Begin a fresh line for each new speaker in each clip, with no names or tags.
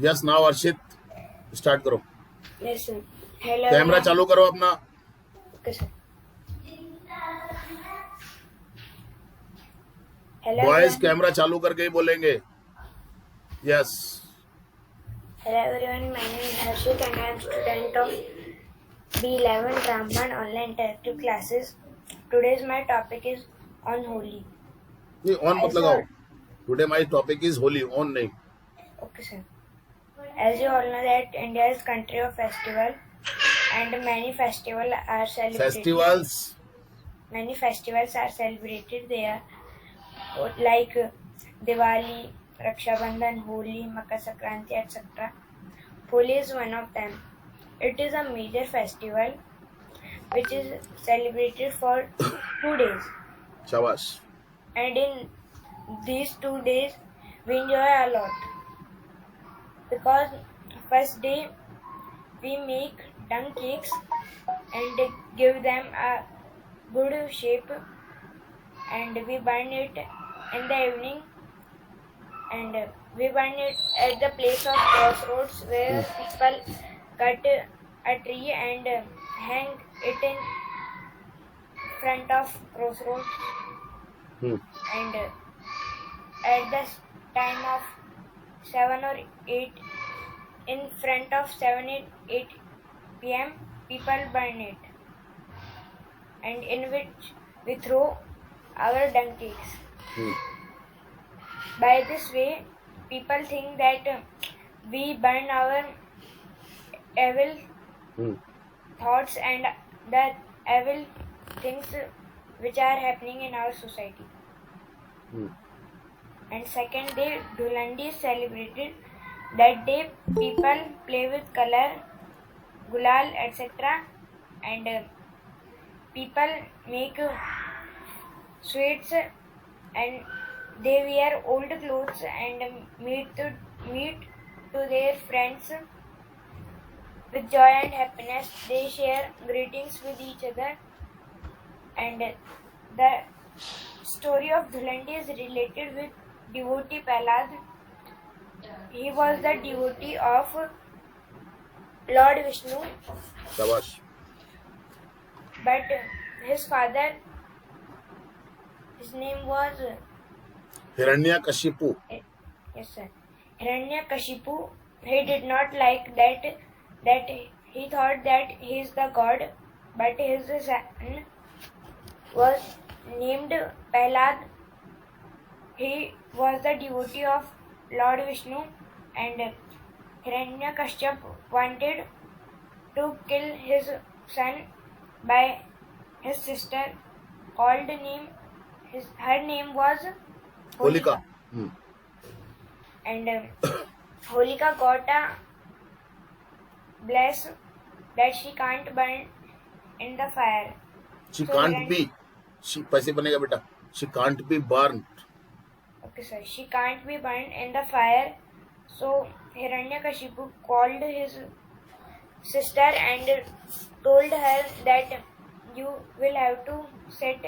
Yes now अर्शित start करो।
Yes, sir. Hello.
Camera चालू करो अपना।
Okay, sir. Hello,
boys
everyone.
Camera चालू करके ही बोलेंगे। Yes
Hello, everyone. My name is Harshit, and I am student of B11 Ramban Online Interactive Classes. Today's my topic is on Holi.
नहीं on मत
As you
लगाओ।
all,
today my topic is Holi. On नहीं।
okay, sir. As you all know that India is country of festival, and many festivals are celebrated.
Festivals
Many festivals are celebrated there, like Diwali, Raksha Bandhan, Holi, Makar Sankranti, etc. Holi is one of them. It is a major festival which is celebrated for 2 days,
शाबाश।
and in these 2 days we enjoy a lot, because first day we make dung cakes and give them a good shape, and we burn it in the evening, and we burn it at the place of crossroads where people cut a tree and hang it in front of crossroads, and at the time of 7 or 8, in front of 7 and 8 p.m. people burn it, and in which we throw our dung cakes. By this way, people think that we burn our evil thoughts and the evil things which are happening in our society. And second day, Dhulandi is celebrated. That day, people play with color, gulal, etc. And people make sweets, and they wear old clothes and meet to their friends with joy and happiness. They share greetings with each other, and the story of Dhulandi is related with devotee Prahlad. He was the devotee of Lord Vishnu,
शाबाश।
but his father, his name was
Hiranyakashipu.
yes sir, Hiranyakashipu. He did not like that he thought that he is the god, but his son was named Prahlad. He was the devotee of Lord Vishnu, and Hiranyakashipu wanted to kill his son by his sister, called name. Her name was
Holika.
and Holika got a bless that she can't burn in the fire.
She
So
can't be. पैसे बनेगा बेटा। She can't be burn.
Okay, sir. She can't be burned in the fire. So Hiranyakashipu called his sister and told her that you will have to sit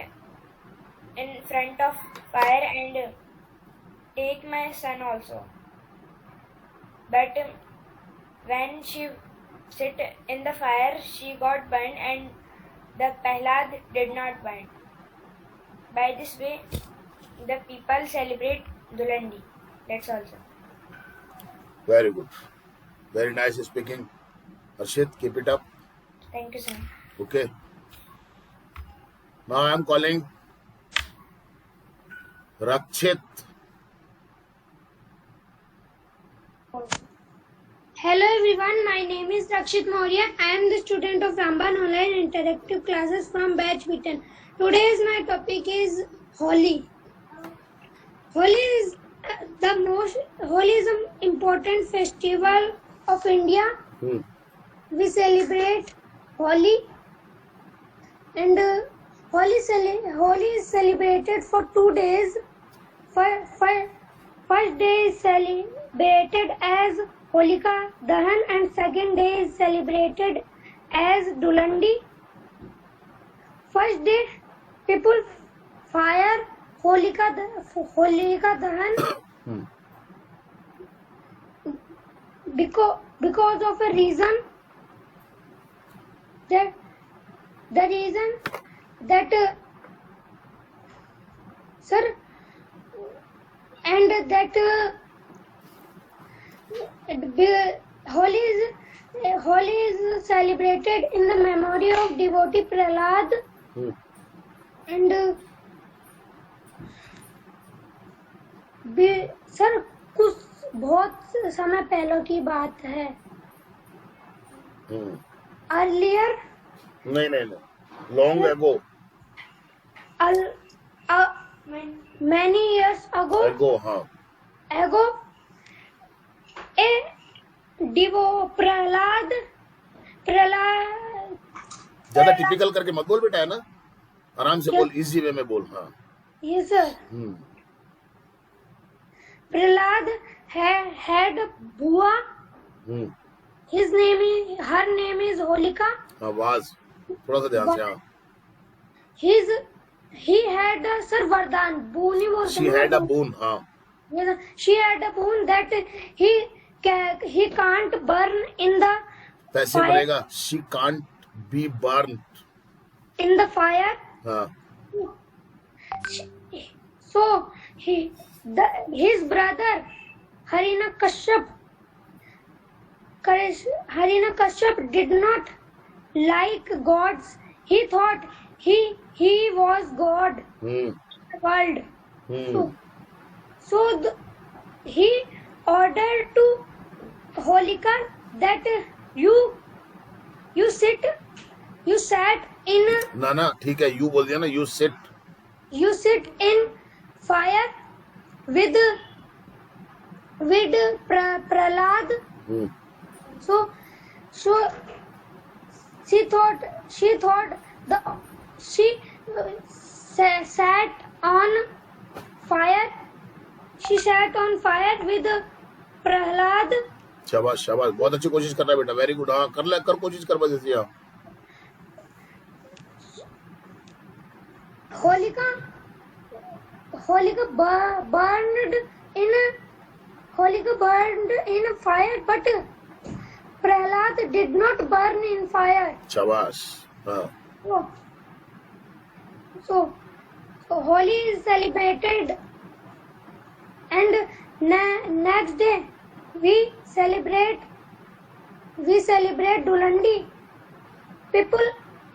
in front of fire and take my son also. But when she sit in the fire, she got burned, and the Prahlad did not burn. By this way, the people celebrate Dhulandi. That's all, sir.
Very good. Very nice speaking. Arshit keep it up.
Thank you, sir.
Okay now I am calling Rakshit.
Hello everyone, my name is Rakshit Maurya. I am the student of Ramban Online Interactive Classes from Batch B10. Today's my topic is Holi. Holi is an important festival of India. We celebrate Holi, and Holi is celebrated for 2 days. First day is celebrated as Holika Dahan, and second day is celebrated as Dhulandi. First day, people fire Holika, Holika Dahan. Second day, people fire Holika Dahan, and third day, people fire Holika Dahan. Holika Dahan is celebrated as Holika Dahan, and second day is celebrated as Dhulandi. First day, people fire Holika Dahan. Second day is celebrated as Dhulandi. First day, people fire Holika Dahan. Holika Dahan because of a reason that the reason that sir and that Holi is celebrated in the memory of devotee Prahlad
hmm,
and sir कुछ बहुत समय पहले की बात है
हम्म,
earlier
नहीं नहीं नहीं, long ago
many years ago
एगो, हाँ,
a प्रहलाद
ज्यादा टिपिकल करके मत बोल बेटा, है ना, आराम से बोल, इजी वे में बोल, हाँ,
ये सर
हम्म,
प्रहलाद had बुआ
हम्म,
her name is Holika.
आवाज थोड़ा सा ध्यान से, हाँ,
He had sir वरदान boon ही बोलते
she
हैं
had
ना,
a boon, हाँ,
Yes, sir. She had a boon that he can't burn in the
पैसे
fire.
बनेगा, she can't be burned,
In the fire.
हाँ,
So his brother Harina Kashyap did not like gods. He thought he was God
hmm,
in the world.
Hmm,
So he ordered to Holika that you sat in
ना ना ठीक है, you बोल दिया ना,
you sit in fire with Prahlad.
Hmm,
So she thought she sat on fire. She sat on fire with Prahlad.
शाबाश शाबाश, बहुत अच्छी कोशिश कर रहा है बेटा, वेरी गुड, हाँ, कर कोशिश कर बस ऐसे, हाँ,
Holika burned in fire, but Prahlad did not burn in fire.
शाबाश, हाँ,
So Holi is celebrated, and next day we celebrate Dulandi. People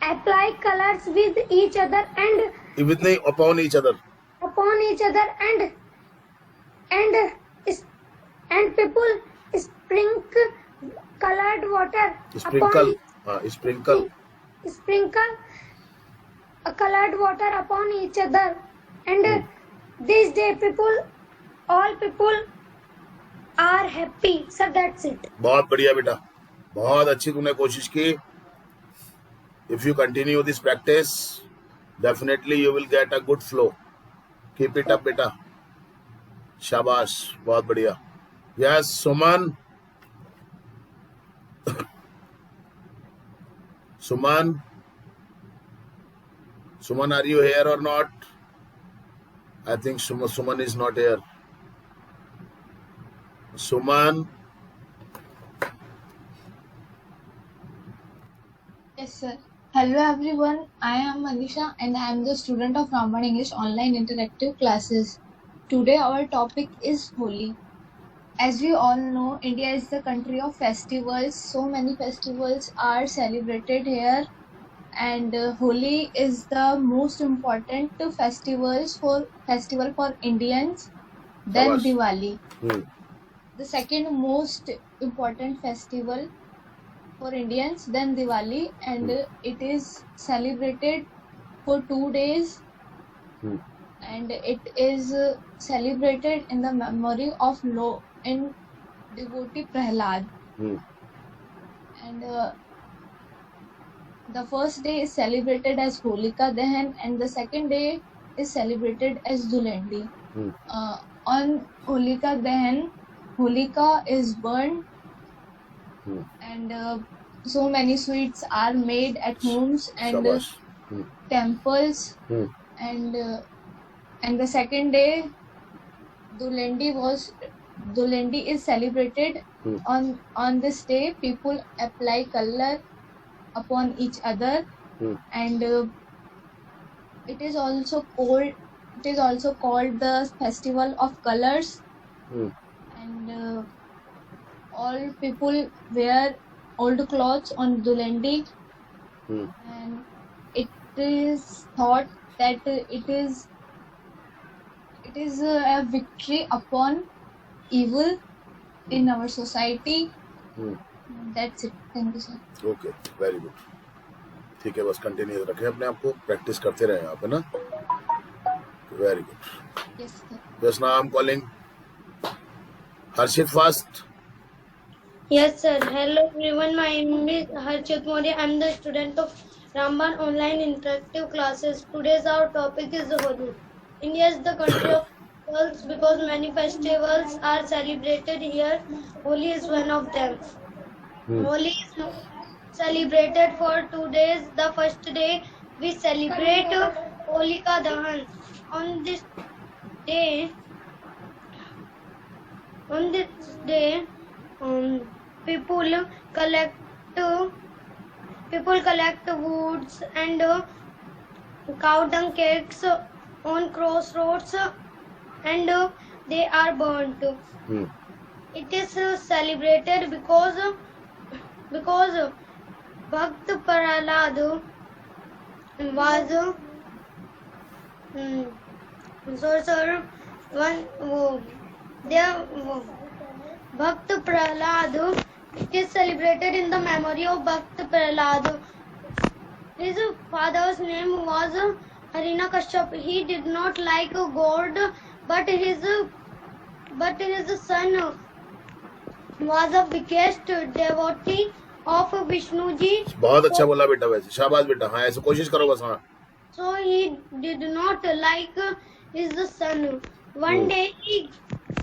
apply colors with each other and
with नहीं, upon each other,
upon each other and people sprinkle colored water
sprinkle, हाँ, sprinkle,
sprinkle colored water upon each other, and this day all people are happy. So that's it.
बहुत बढ़िया बेटा, बहुत अच्छी तुमने कोशिश की. If you continue this practice, definitely you will get a good flow. Keep it up बेटा, शाबाश, बहुत बढ़िया. Yes, Suman. Suman, are you here or not? I think Suman is not here. Suman,
Yes, sir. Hello, everyone. I am Manisha and I am the student of Ramban English Online Interactive Classes. Today, our topic is Holi. As we all know, India is the country of festivals. So many festivals are celebrated here, and Holi is the most important festival for Indians. Then
Shabash.
Diwali,
hmm.
the second most important festival for Indians, then Diwali, and it is celebrated for 2 days,
Hmm.
and it is celebrated in the memory of devotee Prahlad.
Hmm.
And the first day is celebrated as Holika Dahan, and the second day is celebrated as Dulandi.
Hmm.
On Holika Dahan, Holika is burned,
Hmm.
and so many sweets are made at homes and
Shabash. Hmm.
temples,
Hmm.
and the second day Dulandi was Dulendi is celebrated.
Hmm.
On this day, people apply color upon each other,
Hmm.
and it is also called the festival of colors.
Hmm.
And all people wear old clothes on Dulendi,
Hmm.
and it is thought that it is a victory upon evil in our society.
Hmm.
That's it. Thank you, sir.
Okay, very good. ठीक है, बस continue रखें अपने आप को, practice करते रहे आप, है ना। Very good.
Yes, sir.
Just now I am calling Harshit fast.
Yes, sir. Hello, everyone. My name is Harshit Maurya. I'm the student of Ramban Online Interactive Classes. Today's our topic is Holi. India is the country of festivals because many festivals are celebrated here. Holi is one of them. Holi is celebrated for 2 days. The first day we celebrate Holika Dahan. On this day, people collect woods and cow dung cakes on crossroads and they are burnt.
Hmm.
It is celebrated because Bhakt Prahlad was Bhakt Prahlad. It is celebrated in the memory of Bhakt Prahlad. His father's name was Harina Kashyap. He did not like God, but his son was the biggest devotee of Vishnu ji.
बहुत अच्छा बोला बेटा, वैसे शाबाश बेटा। हाँ, ऐसे कोशिश करो बस। हाँ,
So he did not like his son. One day he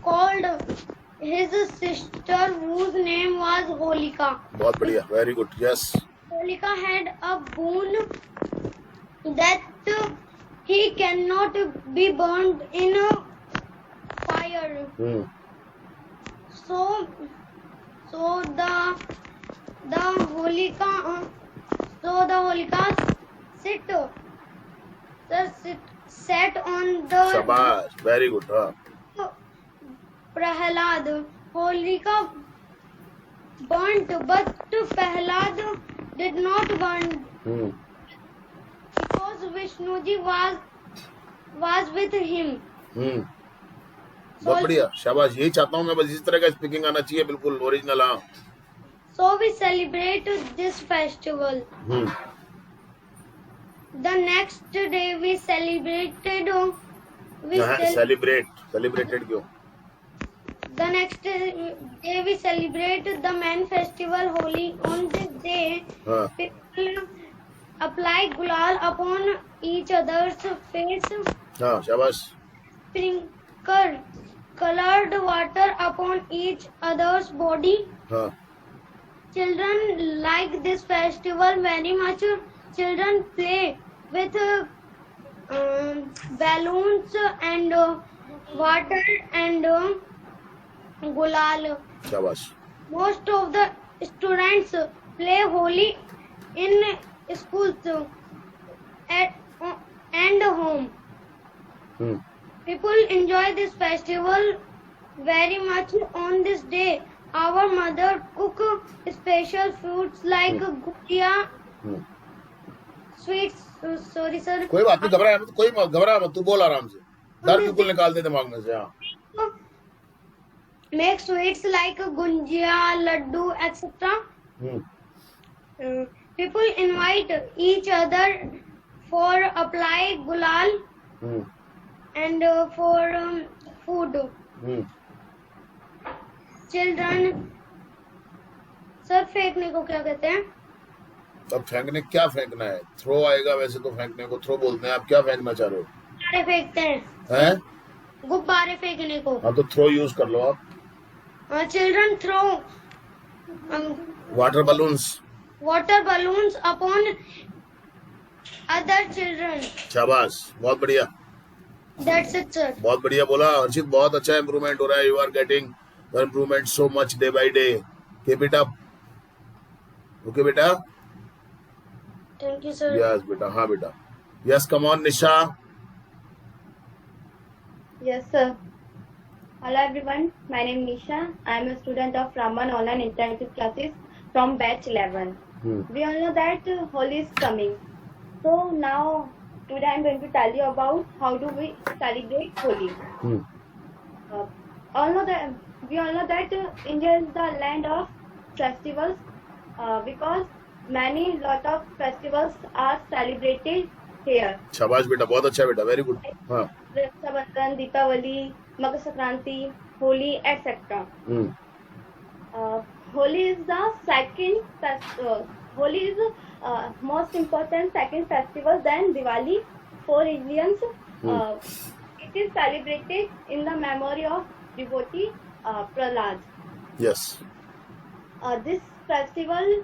called his sister whose name was Holika.
बहुत बढ़िया, very good. Yes.
Holika had a boon that he cannot be burned in a fire.
Hmm.
So the Holika sat on the
शाबाश, very good. हाँ,
Prahlad. Holika burnt, but Prahlad did not burn
Hmm.
because Vishnu ji was with him.
Hmm. बहुत बढ़िया, शाबाश। यही चाहता हूँ मैं, बस इस तरह का स्पीकिंग आना चाहिए, बिल्कुल ओरिजिनल। हाँ।
So we celebrate this festival.
Hmm.
The next day we celebrated.
Celebrated क्यों?
The next day we celebrate the main festival Holi. On this day,
हाँ,
people apply gulal upon each other's face,
हाँ, शाबाश।
sprinkle colored water upon each other's body.
हाँ,
Children like this festival very much. Children play with balloons and water and gulal.
शाबाश।
Most of the students play Holi in schools and home.
Hmm.
People enjoy this festival very much. On this day, our mother cook special foods like gujia,
Hmm.
sweets. Sorry, sir.
कोई बात नहीं, घबराया मत, कोई मत घबरा मत, तू बोल आराम से, डर बिल्कुल निकाल दे दिमाग में से। हाँ,
Make sweets like gunjia, laddu, etc.
Hmm.
People invite each other for apply gulal
Hmm.
and for food.
Hmm.
Children, sir फेंकने को क्या कहते हैं?
अब फेंकने क्या फेंकना है? थ्रो आएगा, वैसे तो फेंकने को थ्रो बोलते हैं। आप क्या फेंकना चाह रहे हो?
गुब्बारे फेंकते हैं।
हैं?
गुब्बारे फेंकने को।
हाँ, तो थ्रो यूज कर लो आप।
Children throw
water balloons.
water balloons upon other children.
शाबाश, बहुत बढ़िया,
That's it, sir.
बहुत बढ़िया बोला हर्षित, बहुत अच्छा इंप्रूवमेंट हो रहा है। You are getting Your improvement so much day by day. Keep it up. Okay, beta?
Thank you, sir.
Yes, beta. हाँ beta. Yes, come on, Nisha.
Yes, sir. Hello, everyone. My name is Nisha. I am a student of Raman Online Interactive Classes from batch 11. We all know that Holi is coming. So now, today I am going to tell you about how do we celebrate Holi. All know that we all know that India is the land of festivals because many lot of festivals are celebrated here.
शाबाश बेटा, बहुत अच्छा बेटा, very good. हाँ.
Rakshabandhan, Deepawali, Makar Sankranti, Holi, etc. Holi is the Holi is most important second festival than Diwali for Indians. It is celebrated in the memory of devotee Prahlad.
Yes.
This festival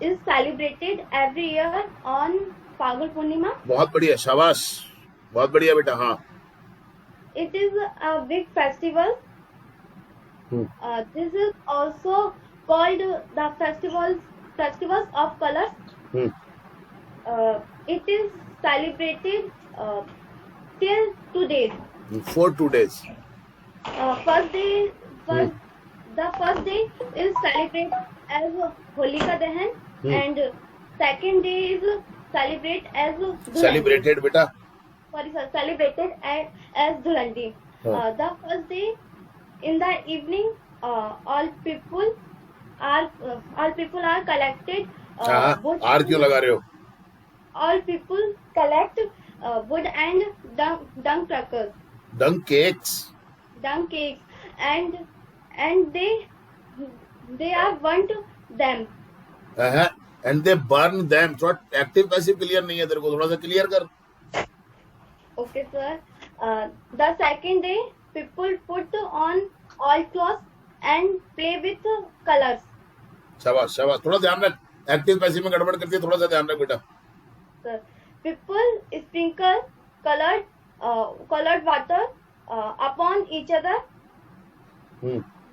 is celebrated every year on Phalgun Purnima.
बहुत बढ़िया, शाबाश, बहुत बढ़िया बेटा. हाँ.
It is a big festival. This is also called the festivals of colors. It is celebrated till 2 days.
For 2 days.
The first day is celebrated as Holika Dahan, and second day is celebrated as Dhulandi.
Celebrated बेटा.
Sorry, sir, celebrated as Dhulandi. The first day, in the evening, all people are collected. Wood.
आर क्यों लगा रहे हो?
All people collect wood and dung crackers,
Dung cakes.
dung cakes, and they are burnt them.
And they burn them. थोड़ा active passive clear नहीं है तेरे को, थोड़ा सा क्लियर कर.
Okay, sir. The second day, people put on all clothes and play with colors.
शाबाश शाबाश, थोड़ा ध्यान रख, एक्टिव पैसिव में गड़बड़ करती है, थोड़ा सा ध्यान रख बेटा.
Sir, people sprinkle colored water upon each other.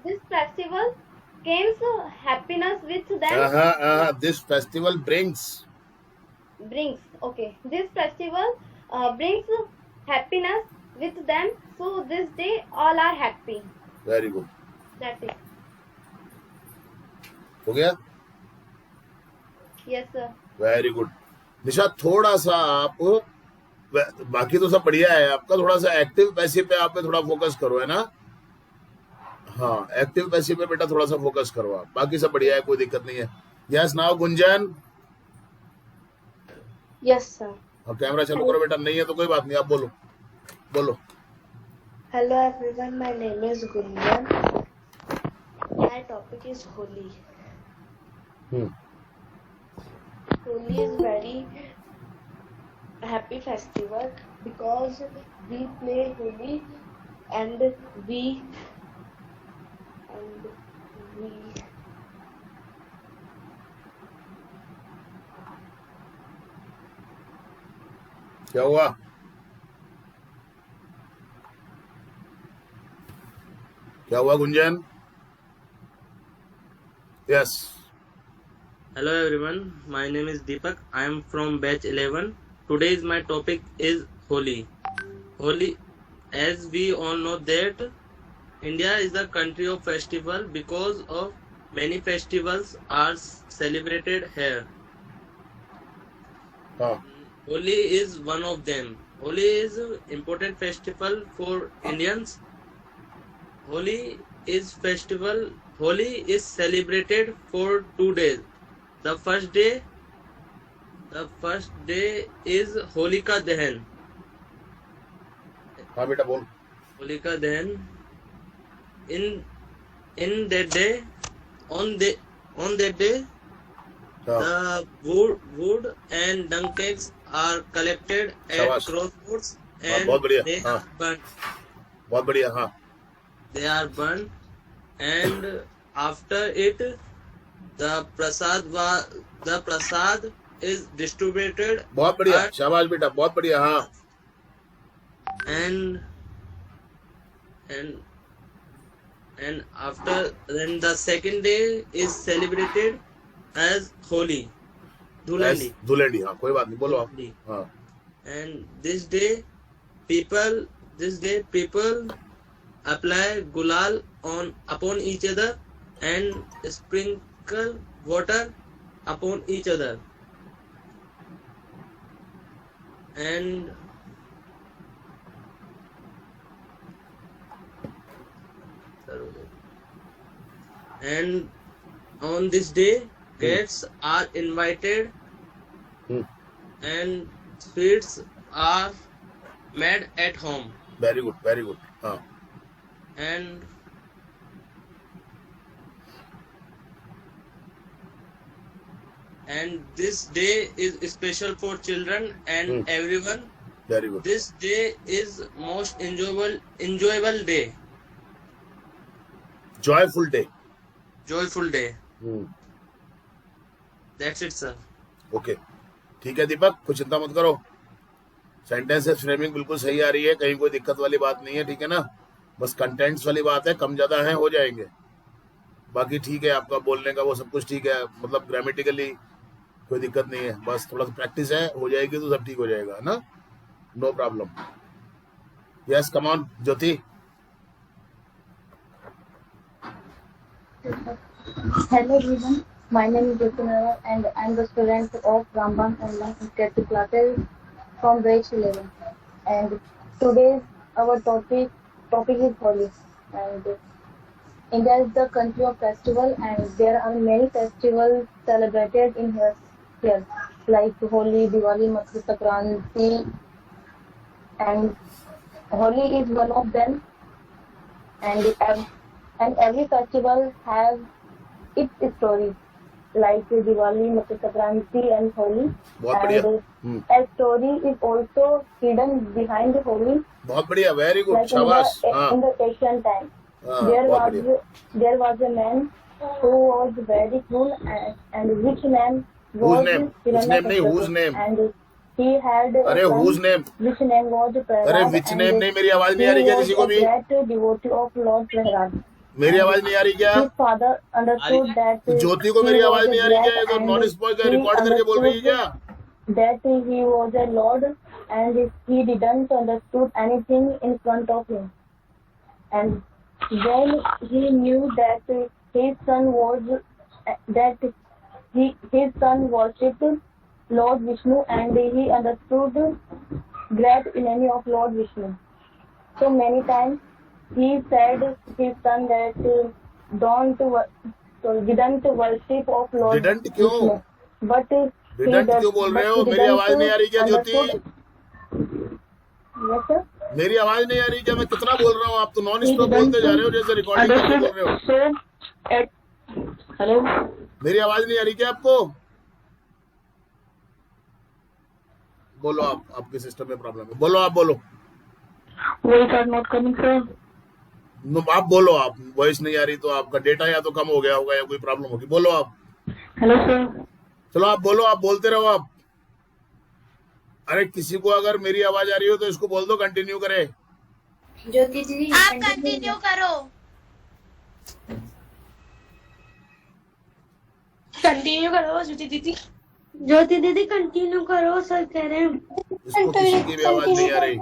This festival brings happiness with them.
This festival brings.
This festival brings happiness with them. So this day all are happy.
Very good.
That's it.
हो गया?
Yes, sir.
Very good. Nisha, थोड़ा सा आप, बाकी तो सब बढ़िया है आपका, थोड़ा सा एक्टिव पैसिव पे आप पे थोड़ा फोकस करो, है ना? हाँ, एक्टिव पैसिव पे बेटा थोड़ा सा फोकस करो आप, बाकी सब बढ़िया है, कोई दिक्कत नहीं है. Yes, now Gunjan.
Yes, sir.
अब कैमरा चालू करो बेटा. नहीं है तो कोई बात नहीं, आप बोलो.
Hello everyone, my name is Gunjan. My topic is Holi. Holi is very happy festival because we play Holi and we
क्या हुआ? क्या हुआ Gunjan? Yes.
Hello everyone, my name is Deepak. I am from batch 11. Today's my topic is Holi. Holi, as we all know that India is the country of festival because of many festivals are celebrated here. Holi is one of them. Holi is an important festival for Indians. Holi is celebrated for 2 days. The first day is Holika Dahan.
हाँ बेटा बोल.
Holika Dahan. In that day, on that day, the wood and dung cakes are collected at crossroads and
बहुत बढ़िया.
they are burnt.
बहुत बढ़िया. हाँ.
They are burnt, and after it, the prasad is distributed.
बहुत बढ़िया. शाबाश बेटा, बहुत बढ़िया. हाँ.
and after then the second day is celebrated as Holi, Dhulandi.
Dhulandi, हाँ कोई बात नहीं, बोलो आप.
Dhulandi.
हाँ.
And this day people apply gulal upon each other and sprinkle water upon each other, and on this day guests are invited
Hmm.
and sweets are made at home,
Very good, very good. हाँ.
and this day is special for children and everyone.
Very good.
This day is most enjoyable day,
Joyful day.
joyful day.
Hmm.
That's it, sir.
Okay, ठीक है दीपक, कुछ चिंता मत करो. Sentences framing बिल्कुल सही आ रही है, कहीं कोई दिक्कत वाली बात नहीं है, ठीक है ना. बस कंटेंट्स वाली बात है, कम ज्यादा है हो जाएंगे. बाकी ठीक है, आपका बोलने का वो सब कुछ ठीक है, मतलब ग्रामेटिकली कोई दिक्कत नहीं है. बस थोड़ा सा प्रैक्टिस है, हो जाएगी तो सब ठीक हो जाएगा ना. No problem. Yes, come on Jyoti.
Hello everyone, my name is Jyoti Nara and I am the student of Ramban Online Interactive Classes from batch 11. And today's our topic is Holi. And India is the country of festival, and there are many festivals celebrated in here like Holi, Diwali, Makar Sankranti, and Holi is one of them. And every festival has its story, like Diwali, Makar Sankranti, and Holi.
बहुत बढ़िया.
And a story is also hidden behind Holi.
बहुत बढ़िया, very good,
Like
शाबाश. हाँ,
in the ancient time,
हाँ,
there
बहुत बढ़िया.
was a man who was very cool and which name was
Whose name? Which name नहीं, whose name?
And he had a
अरे
son
whose name?
which name was Prahlad.
अरे which name नहीं, मेरी आवाज नहीं आ रही क्या किसी को भी?
He was a great devotee of Lord Prahlad.
मेरी आवाज नहीं आ रही क्या?
His father understood that
ज्योति को मेरी
he
आवाज
was
नहीं
a
आ रही क्या?
great
ये तो
and
non spoil
he
record करके बोल रही है क्या?
understood that he was a lord and he didn't understood anything in front of him. And when he knew that his son worshipped Lord Vishnu, and he understood great enemy of Lord Vishnu. So many times he said his son that didn't worship of Lord
Didn't क्यों?
Vishnu. But
Didn't क्यों बोल रहे हो? मेरी आवाज नहीं आ रही क्या ज्योति?
Yes sir.
मेरी आवाज नहीं आ रही क्या? मैं कितना बोल रहा हूँ, आप तो नॉन स्टॉप बोलते जा रहे हो जैसे रिकॉर्डिंग करके बोल रहे हो.
Hello.
मेरी आवाज नहीं आ रही क्या आपको? बोलो आप, आपके सिस्टम में प्रॉब्लम है. बोलो आप, बोलो.
Voice are not coming sir.
आप बोलो. आप वॉइस नहीं आ रही तो आपका डेटा या तो कम हो गया होगा या कोई प्रॉब्लम होगी. बोलो आप.
Hello sir.
चलो आप बोलो, आप बोलते रहो आप. अरे किसी को अगर मेरी आवाज आ रही हो तो इसको बोल दो, कंटिन्यू करे.
ज्योति दीदी
आप कंटिन्यू करो.
कंटिन्यू करो ज्योति दीदी.
ज्योति दीदी कंटिन्यू करो, सर कह रहे हैं.
इसको किसी की भी आवाज नहीं आ रही.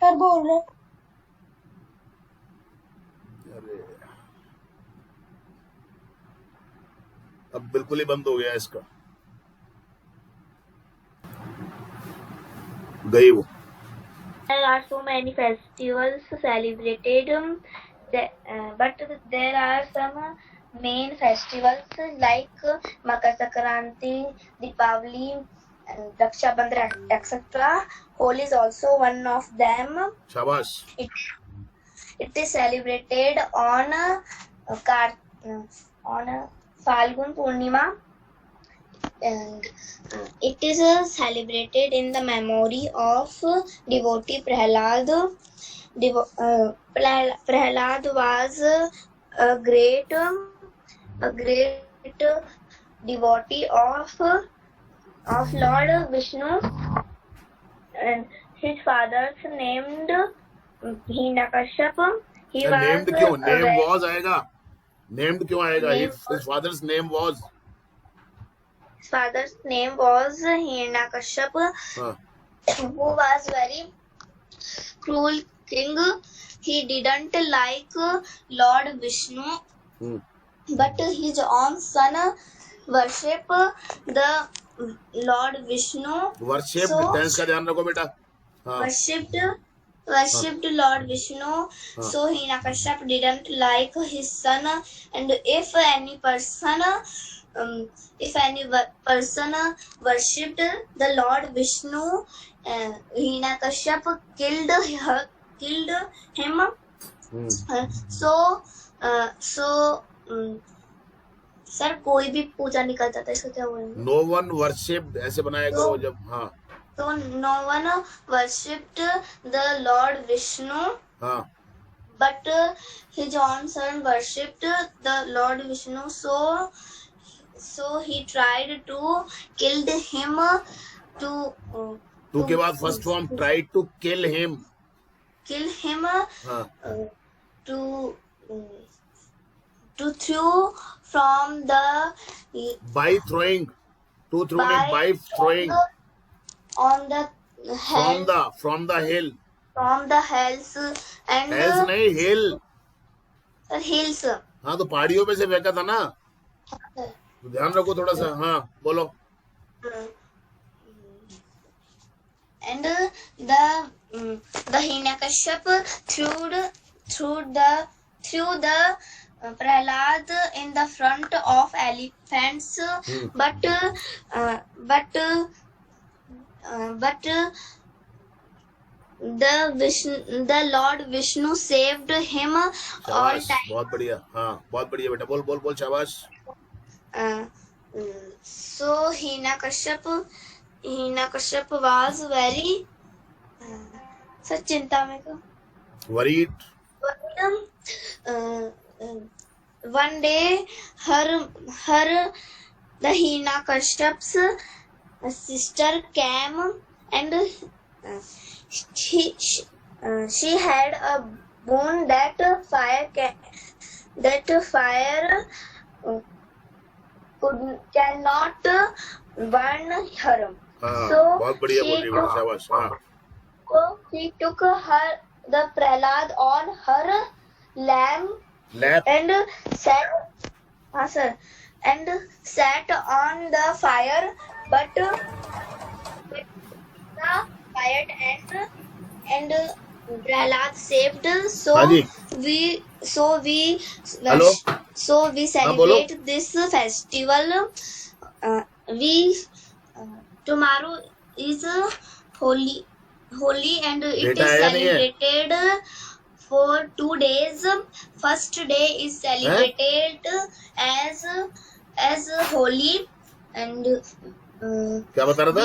सर बोल रहे.
अरे अब बिल्कुल ही बंद हो गया इसका. गई वो.
There are so many festivals celebrated, but there are some main festivals like Makar Sankranti, Deepavali, Raksha Bandhan, etc. Holi is also one of them.
शाबाश.
It is celebrated on Falgun Purnima, and it is celebrated in the memory of devotee Prahlad. Prahlad was a great devotee of Lord Vishnu, and his father's named Hiranyakashipu.
He
named
was
क्यों?
a
name
very
was आएगा. Named क्यों आएगा?
Name
His father's name was.
his father's name was Hiranyakashipu,
हाँ.
who was very cruel king. He didn't like Lord Vishnu,
हम्म.
but his own son worship the Lord Vishnu.
Worship
So
tense का ध्यान रखो बेटा. हाँ.
worshipped Lord Vishnu.
हाँ.
So Hiranyakashipu didn't like his son, and if any person worshipped the Lord Vishnu, Hiranyakashipu killed him.
Hmm.
Sir कोई भी पूजा नहीं करता था, इसको क्या बोलेंगे?
नो वन वर्शिप ऐसे बनाया करो जब. हाँ.
So no one worshipped the Lord Vishnu,
हाँ.
but his own son worshipped the Lord Vishnu. So he tried to kill him
to के बाद first form try to kill him.
kill him
हाँ.
to throw from the
by throwing. To throw mean by throwing.
on the hell
from the hill.
from the hills and
hells नहीं hill.
hills.
हाँ तो पहाड़ियों पे से फेंका था ना. तो ध्यान रखो थोड़ा सा. हाँ बोलो.
And the Hiranyakashipu threw the Prahlad in the front of elephants, but the Lord Vishnu saved him all
शाबाश.
time.
बहुत बढ़िया. हाँ बहुत बढ़िया बेटा. बोल बोल बोल. शाबाश.
So Hiranyakashipu was very चिंता में को.
Worried.
One day, the Hiranyakashipu's sister came, and she had a boon that fire cannot burn her.
हाँ
So
बहुत बढ़िया बोल रही बेटा. शाबाश. हाँ.
So she took the Prahlad on her lamb
lap.
and sat on the fire, but the fire and Prahlad saved.
हाँ जी. Hello.
So we celebrate this festival. Tomorrow is Holi, and it
बेटा
is
आया नहीं है.
celebrated for 2 days. First day is celebrated as Holi, and
क्या बता रहा था?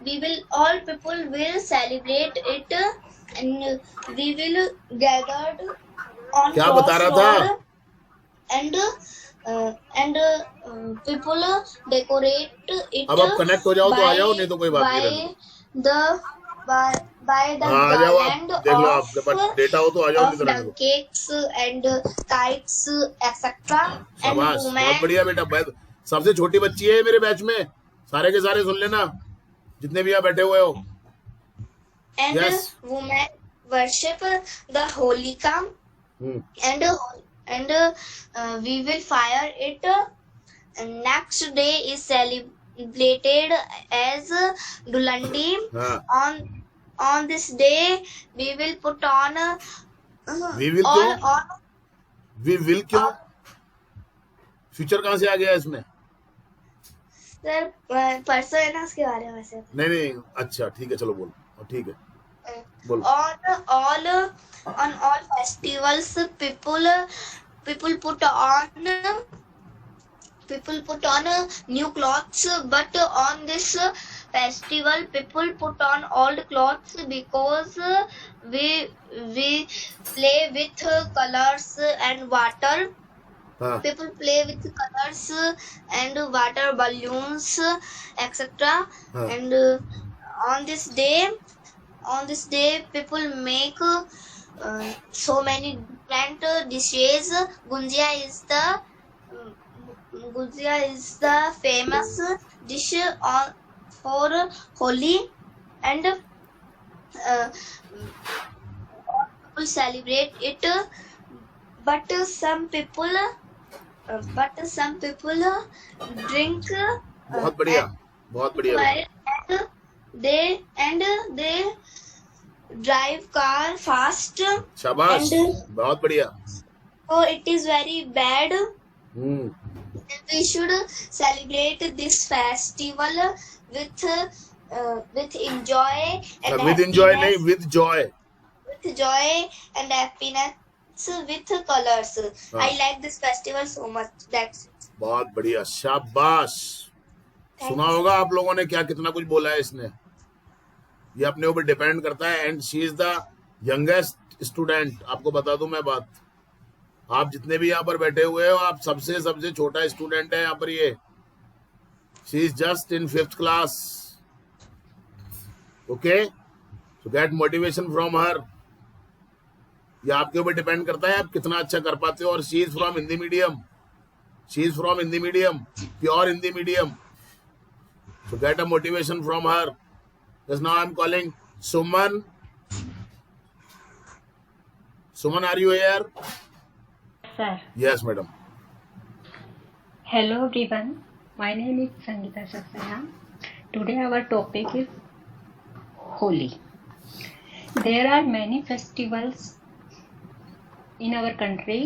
we will all people will celebrate it, and we will gathered on
क्या बता रहा था?
crossroad, and people decorate it.
अब आप कनेक्ट हो जाओ तो आ जाओ, नहीं तो कोई बात नहीं रहने दो.
by the
हाँ आ जाओ आप.
garland
देख लो आपके पास डेटा हो तो आ जाओ, नहीं
of
तो रहने
the
दो.
cakes and kites, etc. And
शाबाश. बहुत
women
बढ़िया बेटा. सबसे छोटी बच्ची है मेरे बैच में. सारे के सारे सुन लेना जितने भी यहाँ बैठे हुए हो.
and
Yes.
women worship the Holika, and we will fire it. And next day is celebrated as Dulandi.
हाँ.
On this day we will put on
We will क्यों? वी विल क्यों? फ्यूचर कहाँ से आ गया इसमें?
सर परसों है ना उसके बारे में वैसे.
नहीं अच्छा ठीक है चलो बोलो. ठीक है बोलो.
On all festivals people put on new clothes, but on this festival people put on old clothes because we play with colors and water.
हाँ.
People play with colors and water balloons, etc.
हाँ.
And on this day people make so many
different dishes. Gunjia is the famous dish for Holi, and people celebrate it. But some people drink
बहुत बढ़िया, बहुत बढ़िया.
and they drive car fast,
शाबाश,
and
बहुत बढ़िया.
so it is very bad.
Hmm.
We should celebrate this festival with enjoy and
With enjoy
happiness,
नहीं, with joy.
with joy and happiness, with colors.
हाँ.
I like this festival so much. That's it.
बहुत बढ़िया, शाबाश. सुना होगा आप लोगों ने क्या कितना कुछ बोला है इसने. ये अपने ऊपर डिपेंड करता है. And she is the youngest student. आपको बता दूं मैं बात, आप जितने भी यहाँ पर बैठे हुए हो, आप सबसे छोटा स्टूडेंट है यहाँ पर. ये she is just in 5th class. Okay, so gate motivation from her. ये आपके ऊपर डिपेंड करता है आप कितना अच्छा कर पाते हो. और she is from Hindi medium. She is from Hindi medium, pure Hindi medium. So get a motivation from her. Just now I am calling Suman. Suman, are you here?
Sir.
Yes, madam.
Hello everyone. My name is Sangeeta Saxena. Today our topic is Holi. There are many festivals in our country.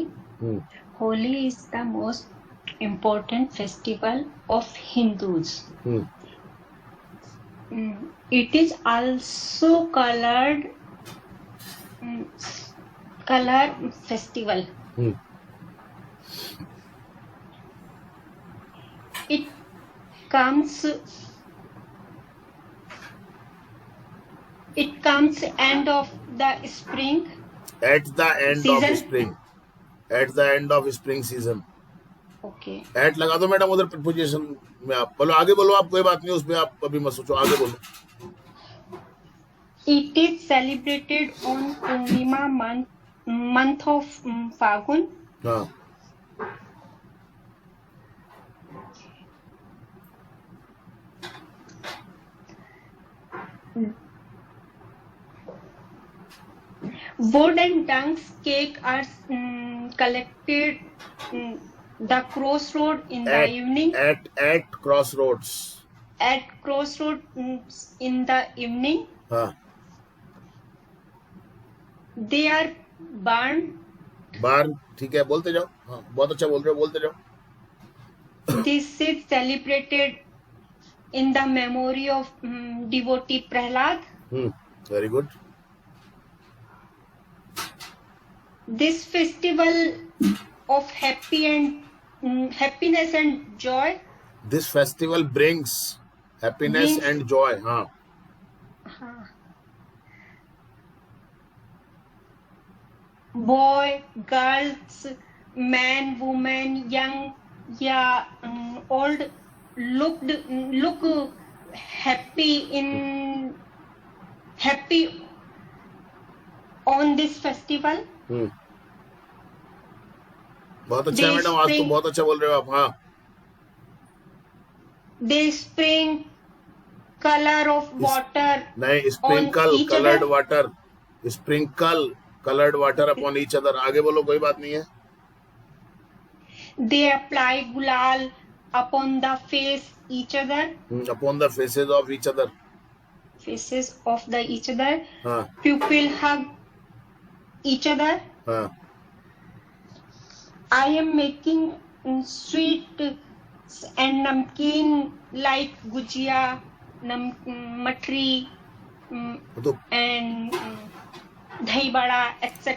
Holi is the most important festival of Hindus. It is also color festival. It comes end of the spring.
At the end
season?
of spring. At the end of spring season.
Okay.
At लगा दो madam उधर position में. आप बोलो, आगे बोलो. आप कोई बात नहीं, उस पे आप अभी मत सोचो, आगे बोलो.
It is celebrated on Purnima month of Fagun.
हाँ.
Wood and dunks cake are collected the crossroad in the evening.
At crossroads.
At crossroad in the evening.
हाँ.
They are burned.
बार ठीक है, बोलते जाओ. हाँ, बहुत अच्छा बोल रहे हो, बोलते जाओ.
This is celebrated in the memory of devotee Prahlad.
Very good.
This festival of happiness and joy.
This festival brings happiness and joy. हाँ.
Boy, girls, man, woman, young, yeah, old look happy on this festival.
बहुत अच्छा है madam, आज तो बहुत अच्छा बोल रहे हो आप. हाँ.
They sprinkle color of water.
नहीं, sprinkle colored water. Sprinkle colored water upon each other. आगे बोलो, कोई बात नहीं है.
They apply gulal upon the face each other.
Upon the faces of each other.
Faces of the each other.
हाँ.
People hug each other.
हाँ.
I am making sweet and namkeen like gujia, matri, and dahi bada, etc.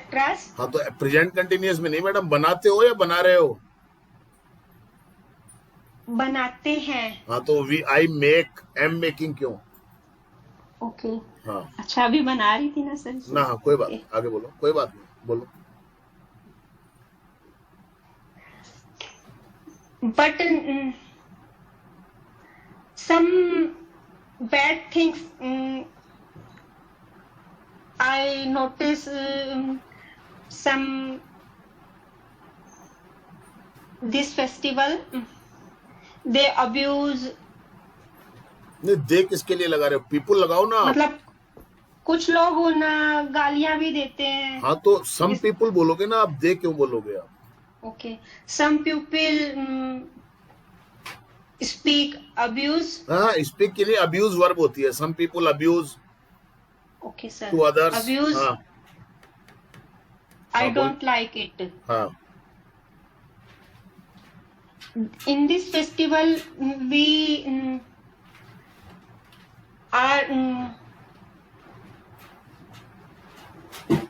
हाँ, तो present continuous में नहीं madam, बनाते हो या बना रहे हो?
बनाते हैं.
हाँ, तो आई मेक, एम मेकिंग क्यों?
ओके.
हाँ.
अच्छा, अभी बना रही थी ना सर.
ना, हाँ, कोई बात, आगे बोलो, कोई बात नहीं, बोलो.
But some bad things I notice. Some this festival they abuse,
नहीं दे किसके लिए लगा रहे हो? पीपुल लगाओ ना.
मतलब कुछ लोग ना गालियां भी देते हैं.
हाँ तो सम पीपुल बोलोगे ना, आप दे क्यों बोलोगे आप?
Okay, some people speak abuse.
हाँ स्पीक के लिए अब्यूज वर्ब होती है. Some people abuse
Okay, sir.
To others.
Abuse.
हाँ
I
हाँ,
don't like it.
हाँ.
In this festival, we are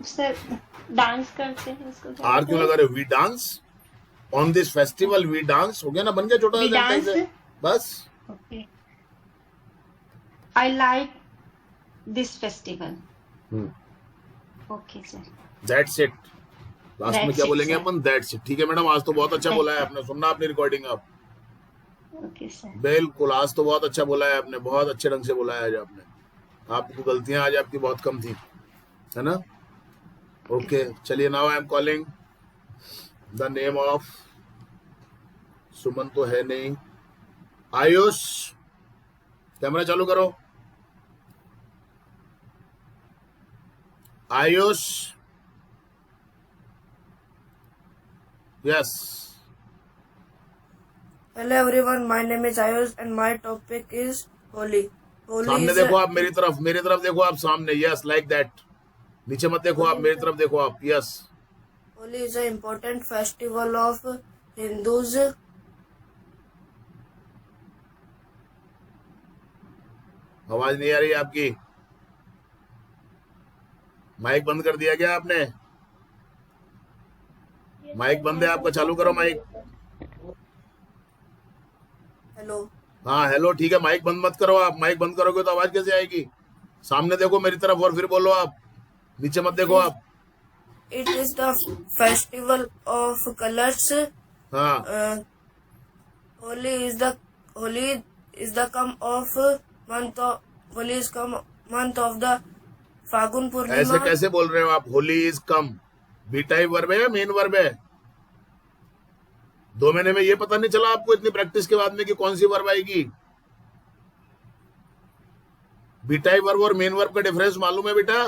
sir dance करते हैं. इसको क्या
आर
बोलते
क्यों
हैं?
लगा रहे हो? We dance on this festival. We dance हो गया ना, बन गया छोटा
We
सा
dance?
sentence है. बस.
Okay. I like this festival. Okay, sir.
That's it. Last में
That's
क्या
it,
बोलेंगे
sir.
अपन? That's it. ठीक है मैडम, आज तो बहुत अच्छा
That's
बोला है आपने. सुनना अपनी रिकॉर्डिंग आप.
Okay, sir.
बिल्कुल, आज तो बहुत अच्छा बोला है आपने. बहुत अच्छे ढंग से बोला है आज आपने. आपको गलतियां आज आपकी बहुत कम थी, है ना? ओके चलिए. Now I am calling the name of Suman तो है नहीं. आयुष, कैमरा चालू करो. Ayush, yes.
Hello everyone, my name is Ayush and my topic is Holi. Holi
सामने
is
देखो आप, मेरी तरफ देखो आप सामने. Yes, like that. नीचे मत देखो आप, मेरी तरफ देखो आप. Yes.
Holi is an important festival of Hindus.
आवाज नहीं आ रही आपकी. माइक बंद कर दिया क्या आपने? माइक बंद है आपका, चालू करो माइक.
Hello.
हाँ हेलो, ठीक है. माइक बंद मत करो आप. माइक बंद करोगे तो आवाज कैसे आएगी? सामने देखो मेरी तरफ और फिर बोलो आप. नीचे मत देखो आप.
It is the festival of colors.
हाँ
Holi is the month of the Fagun
ऐसे
Purnima.
कैसे बोल रहे हो आप? Holi is come. Be type verb है या मेन वर्ब है? 2 महीने में ये पता नहीं चला आपको इतनी प्रैक्टिस के बाद में कि कौन सी वर्ब आएगी? बी टाइप वर्ब और मेन वर्ब का डिफरेंस मालूम है बेटा?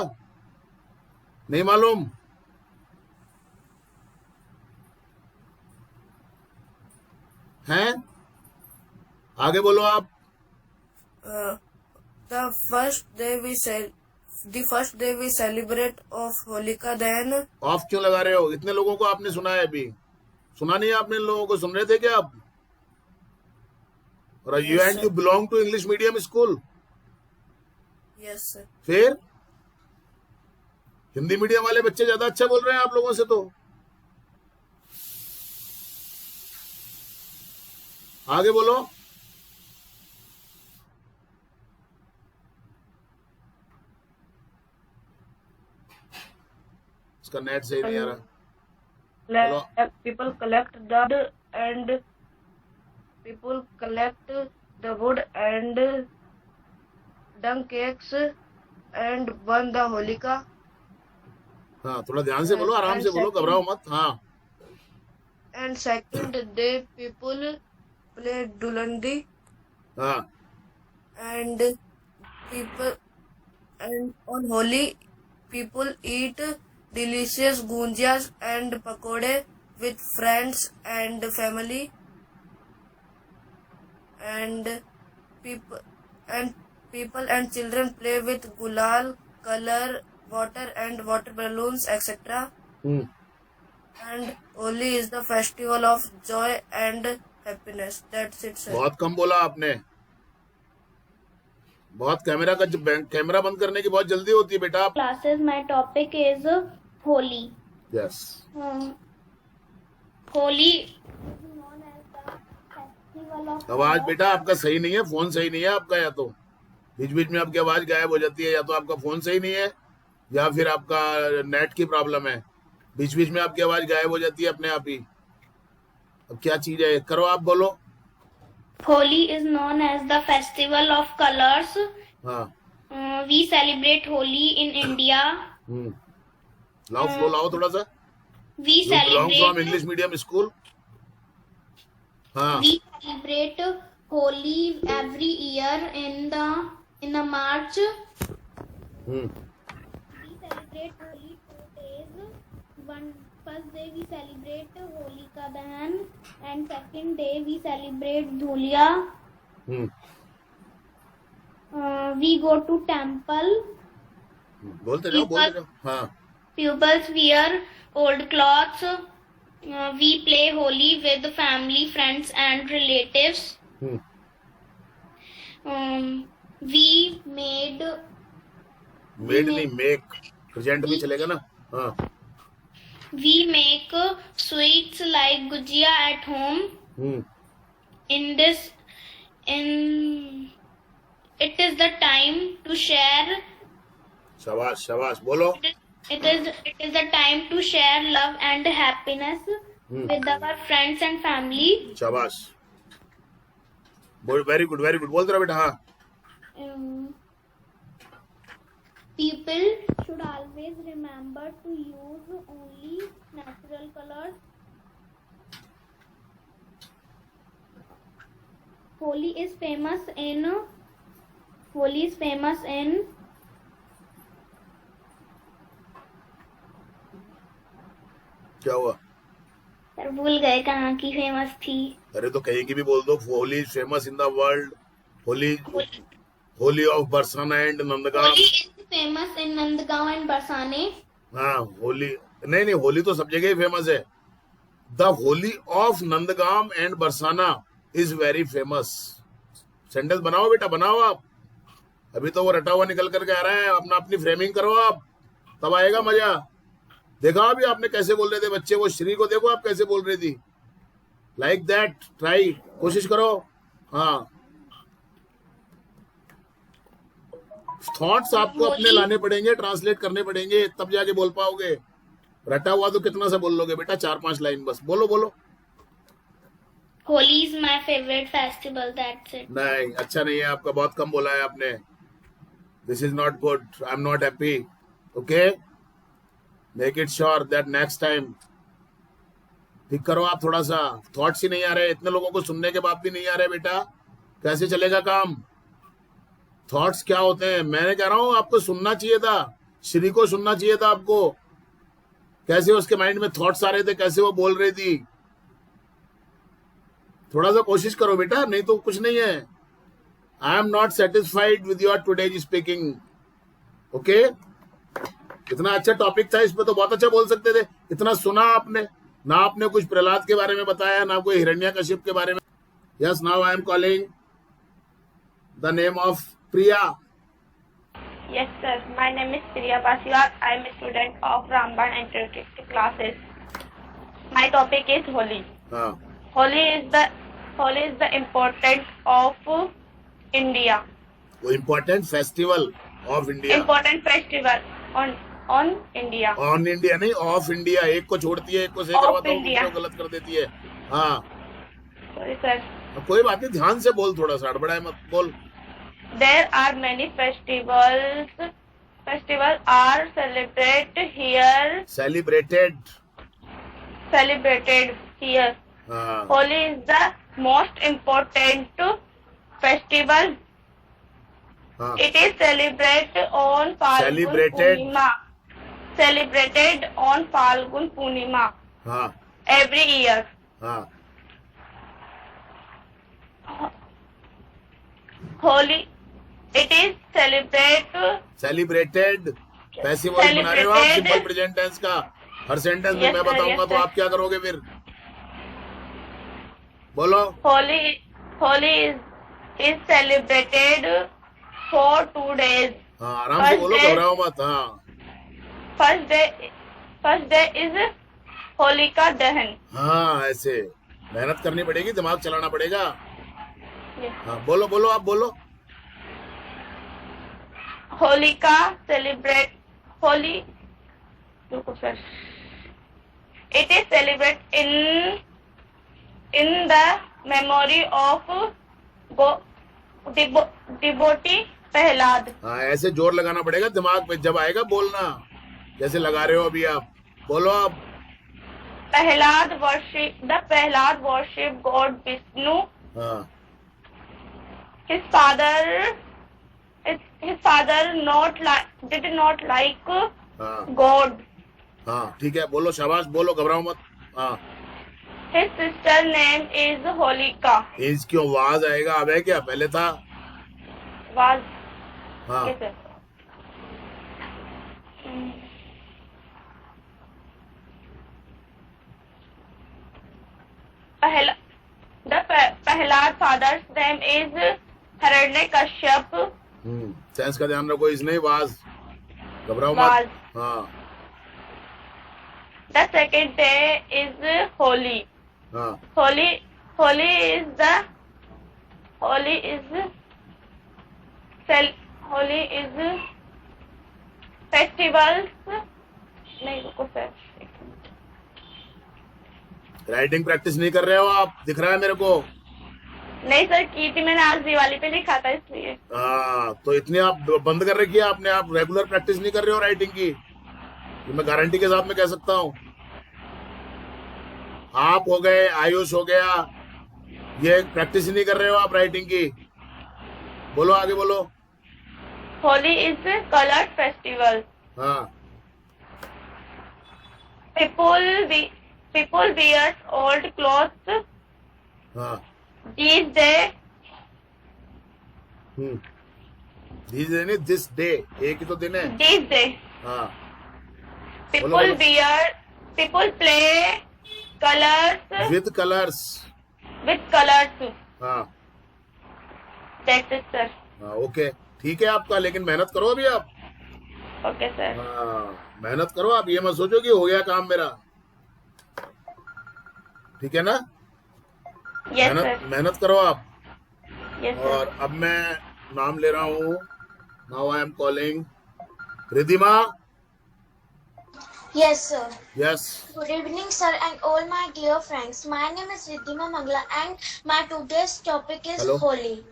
नहीं मालूम? हैं? आगे बोलो आप.
The first day we celebrate of Holika. Then
of क्यों लगा रहे हो? इतने लोगों को आपने सुना है अभी? सुना नहीं है आपने? इन लोगों को सुन रहे थे क्या आप? और you and you belong to English medium school.
yes sir.
फिर हिंदी मीडियम वाले बच्चे ज्यादा अच्छा बोल रहे हैं आप लोगों से. तो आगे बोलो. इसका नेट सही नहीं आ रहा.
People collect the wood and dung cakes and burn the Holika.
हाँ थोड़ा ध्यान से बोलो, आराम से बोलो, घबराओ मत. हाँ
And second day people play Dulandi.
हाँ
And on Holi people eat delicious gunjias and pakode with friends and family. And people and children play with gulal, color, water and water balloons, etc. And Holi is the festival of joy and happiness. That's it, sir.
बहुत कम बोला आपने. बहुत camera बंद करने की बहुत जल्दी होती है बेटा.
Classes, my topic is Holi.
Yes.
Holi
आवाज बेटा आपका सही नहीं है, फोन सही नहीं है आपका. या तो बीच बीच में आपकी आवाज गायब हो जाती है, या तो आपका फोन सही नहीं है या फिर आपका नेट की प्रॉब्लम है. बीच बीच में आपकी आवाज गायब हो जाती है अपने आप ही. अब क्या चीज है? करो आप, बोलो.
Holi is known as the festival of colors.
हाँ
We celebrate Holi in India.
लाओ फ्लो लाओ थोड़ा सा.
We
You belong from
celebrate
English medium school. हाँ
We celebrate Holi every year in the March.
Hmm
We celebrate Holi 2 days. First day we celebrate Holika Dahan, and second day we celebrate Dhulia.
Hmm
We go to temple.
बोलते जाओ हाँ
Pupils wear old clothes. We play Holi with family, friends, and relatives. We made
made नहीं make, present भी चलेगा ना. हाँ
we make sweets like gujia at home. In it is the time to share.
शाबाश शाबाश बोलो.
It is the time to share love and happiness with our friends and family.
शाबाश. Very good बोलते रहो बेटा. हाँ
People should always remember to use only natural colors. Holi is famous in
क्या हुआ?
सर भूल गए कहाँ की फेमस थी.
अरे तो कहीं की भी बोल दो. Holi famous in the world. Holi of Barsana and Nandgaon.
Holi is famous in Nandgaon and Barsane.
हाँ होली नहीं होली तो सब जगह ही फेमस है. The Holi of Nandgaon and Barsana is very famous. Sentence बनाओ बेटा बनाओ आप. अभी तो वो रटा हुआ निकल करके आ रहा है. अपनी फ्रेमिंग करो आप, तब आएगा मजा. देखा अभी आपने कैसे बोल रहे थे बच्चे. वो श्री को देखो आप कैसे बोल रही थी. लाइक दैट ट्राई, कोशिश करो. हाँ थॉट्स आपको अपने लाने पड़ेंगे, ट्रांसलेट करने पड़ेंगे, तब जाके बोल पाओगे. रटा हुआ तो कितना सा बोल लोगे बेटा. 4-5 लाइन बस बोलो.
Holi is my favorite festival. That's it.
नहीं अच्छा नहीं है आपका. बहुत कम बोला है आपने. This is not good. I am not happy. Okay make it sure that next time ठीक करो आप. थोड़ा सा थॉट्स ही नहीं आ रहे. इतने लोगों को सुनने के बाद भी नहीं आ रहे बेटा. कैसे चलेगा काम. थॉट्स क्या होते हैं. मैंने कह रहा हूं आपको सुनना चाहिए था. श्री को सुनना चाहिए था आपको. कैसे उसके माइंड में थॉट्स आ रहे थे, कैसे वो बोल रही थी. थोड़ा सा कोशिश करो बेटा, नहीं तो कुछ नहीं है. I am not satisfied with your today speaking. Okay इतना अच्छा टॉपिक था. इस पे तो बहुत अच्छा बोल सकते थे. इतना सुना आपने ना. आपने कुछ प्रहलाद के बारे में बताया ना कोई हिरण्यकशिप के बारे में. Yes now I am calling the name of Priya.
Yes, sir. My name is Priya Pasiwar. I am a student of Ramban Interactive Classes. My topic is Holi.
हाँ
Holi is the important of India.
वो important festival of India.
Important festival on India.
On India नहीं of India. एक को छोड़ती है, एक को सही करवाता हूँ,
India.
दूसरे को गलत कर देती है. हाँ
Sorry, sir.
कोई बात नहीं. ध्यान से बोल, थोड़ा सा हड़बड़ाए मत बोल.
There are many festivals. Festivals are celebrated here.
Celebrated. हाँ
Holi is the most important festival.
हाँ
It is celebrated on Falgun
Celebrated.
Purnima. Celebrated on Falgun Purnima
हाँ
every year.
हाँ
Holi. It is
celebrated. Passive voice बना रहे हो आप
Celebrated.
Simple present tense का. हर sentence में
Yes,
मैं
sir,
बताऊंगा
yes,
तो
sir.
आप क्या करोगे फिर. बोलो.
Holi is celebrated for 2 days.
हाँ आराम से बोलो, घबराओ मत. हाँ
First day is Holika Dahan.
हाँ ऐसे मेहनत करनी पड़ेगी, दिमाग चलाना पड़ेगा.
Yes.
हाँ बोलो आप बोलो.
Holika celebrate Holi. Sir. It is celebrated in the memory of devotee Prahlad.
हाँ ऐसे जोर लगाना पड़ेगा दिमाग पे. जब आएगा बोलना जैसे लगा रहे हो अभी आप. बोलो आप.
Prahlad worship God Vishnu.
हाँ
His father did not like
हाँ
God.
हाँ ठीक है, बोलो शाबाश, बोलो, घबराओ मत. हाँ
His sister name is Holika.
Inch क्यों आवाज आएगा, अब है क्या, पहले था.
Was
हाँ
yes, sir. Prahlad father's name is Hiranyakashyap.
Sense का ध्यान रखो, इस नहीं वाज, घबराओ
Was.
मत. हाँ
The second day is Holi.
हाँ
Holi is festivals. नहीं रुको सर.
राइटिंग प्रैक्टिस नहीं कर रहे हो आप, दिख रहा है मेरे को.
नहीं सर, की थी मैंने, आज दिवाली पे लिखा था इसलिए.
हाँ तो इतनी आप बंद कर रखी है आपने, आप रेगुलर प्रैक्टिस नहीं कर रहे हो राइटिंग की, ये मैं गारंटी के साथ में कह सकता हूँ. आप हो गए, आयुष हो गया, ये प्रैक्टिस ही नहीं कर रहे हो आप राइटिंग की. बोलो आगे बोलो.
Holi is a colored festival.
हाँ
People wear old clothes.
हाँ
These day
दिस डे, एक ही तो दिन है. हाँ
people play colors
with colours.
with colors.
हाँ
That's it sir.
हाँ ओके ठीक है आपका, लेकिन मेहनत करो अभी आप.
Okay sir.
हाँ मेहनत करो आप, ये मत सोचो कि हो गया काम मेरा, ठीक है ना.
Yes sir.
मेहनत करो आप.
Yes sir.
और अब मैं नाम ले रहा हूँ. Now I am calling Ridhima.
Yes, sir.
Yes.
Good evening, sir, and all my dear friends. My name is Riddhima Mangla, and my today's topic is
Hello.
Holi.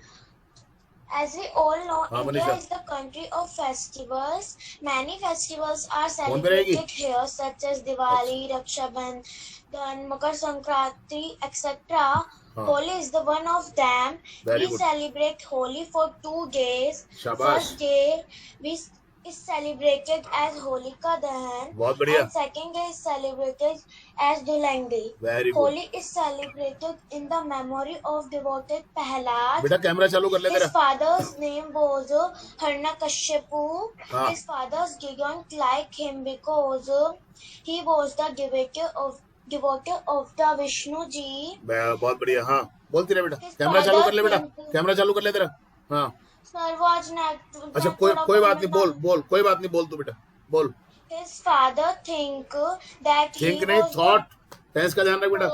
As we all know,
हाँ,
India
Manisha.
is the country of festivals. Many festivals are
कौन करेगी?
celebrated here, such as Diwali, Raksha Bandhan, Makar Sankranti, etc.
हाँ.
Holi is the one of them.
Very
We
good.
celebrate Holi for 2 days.
शाबाश.
First day is celebrated as Holika Dahan,
बहुत बढ़िया.
and second day is celebrated as Dhulangi.
Very good.
Holi is celebrated in the memory of devoted Prahlad.
बेटा camera चालू कर ले
His
तेरा.
father's name was Hiranyakashipu.
हाँ.
His fathers didn't like him because he was the devoter of the Vishnu ji.
बहुत बढ़िया. हाँ बोलती रहे बेटा,
His
कैमरा चालू कर ले बेटा,
father's
कैमरा चालू कर ले तेरा. हाँ
Sir was not.
अच्छा कोई बात नहीं, बोल कोई बात नहीं, बोल तू बेटा बोल.
His father think that
think
he
नहीं,
was
थॉट. टेंस का ध्यान रख बेटा.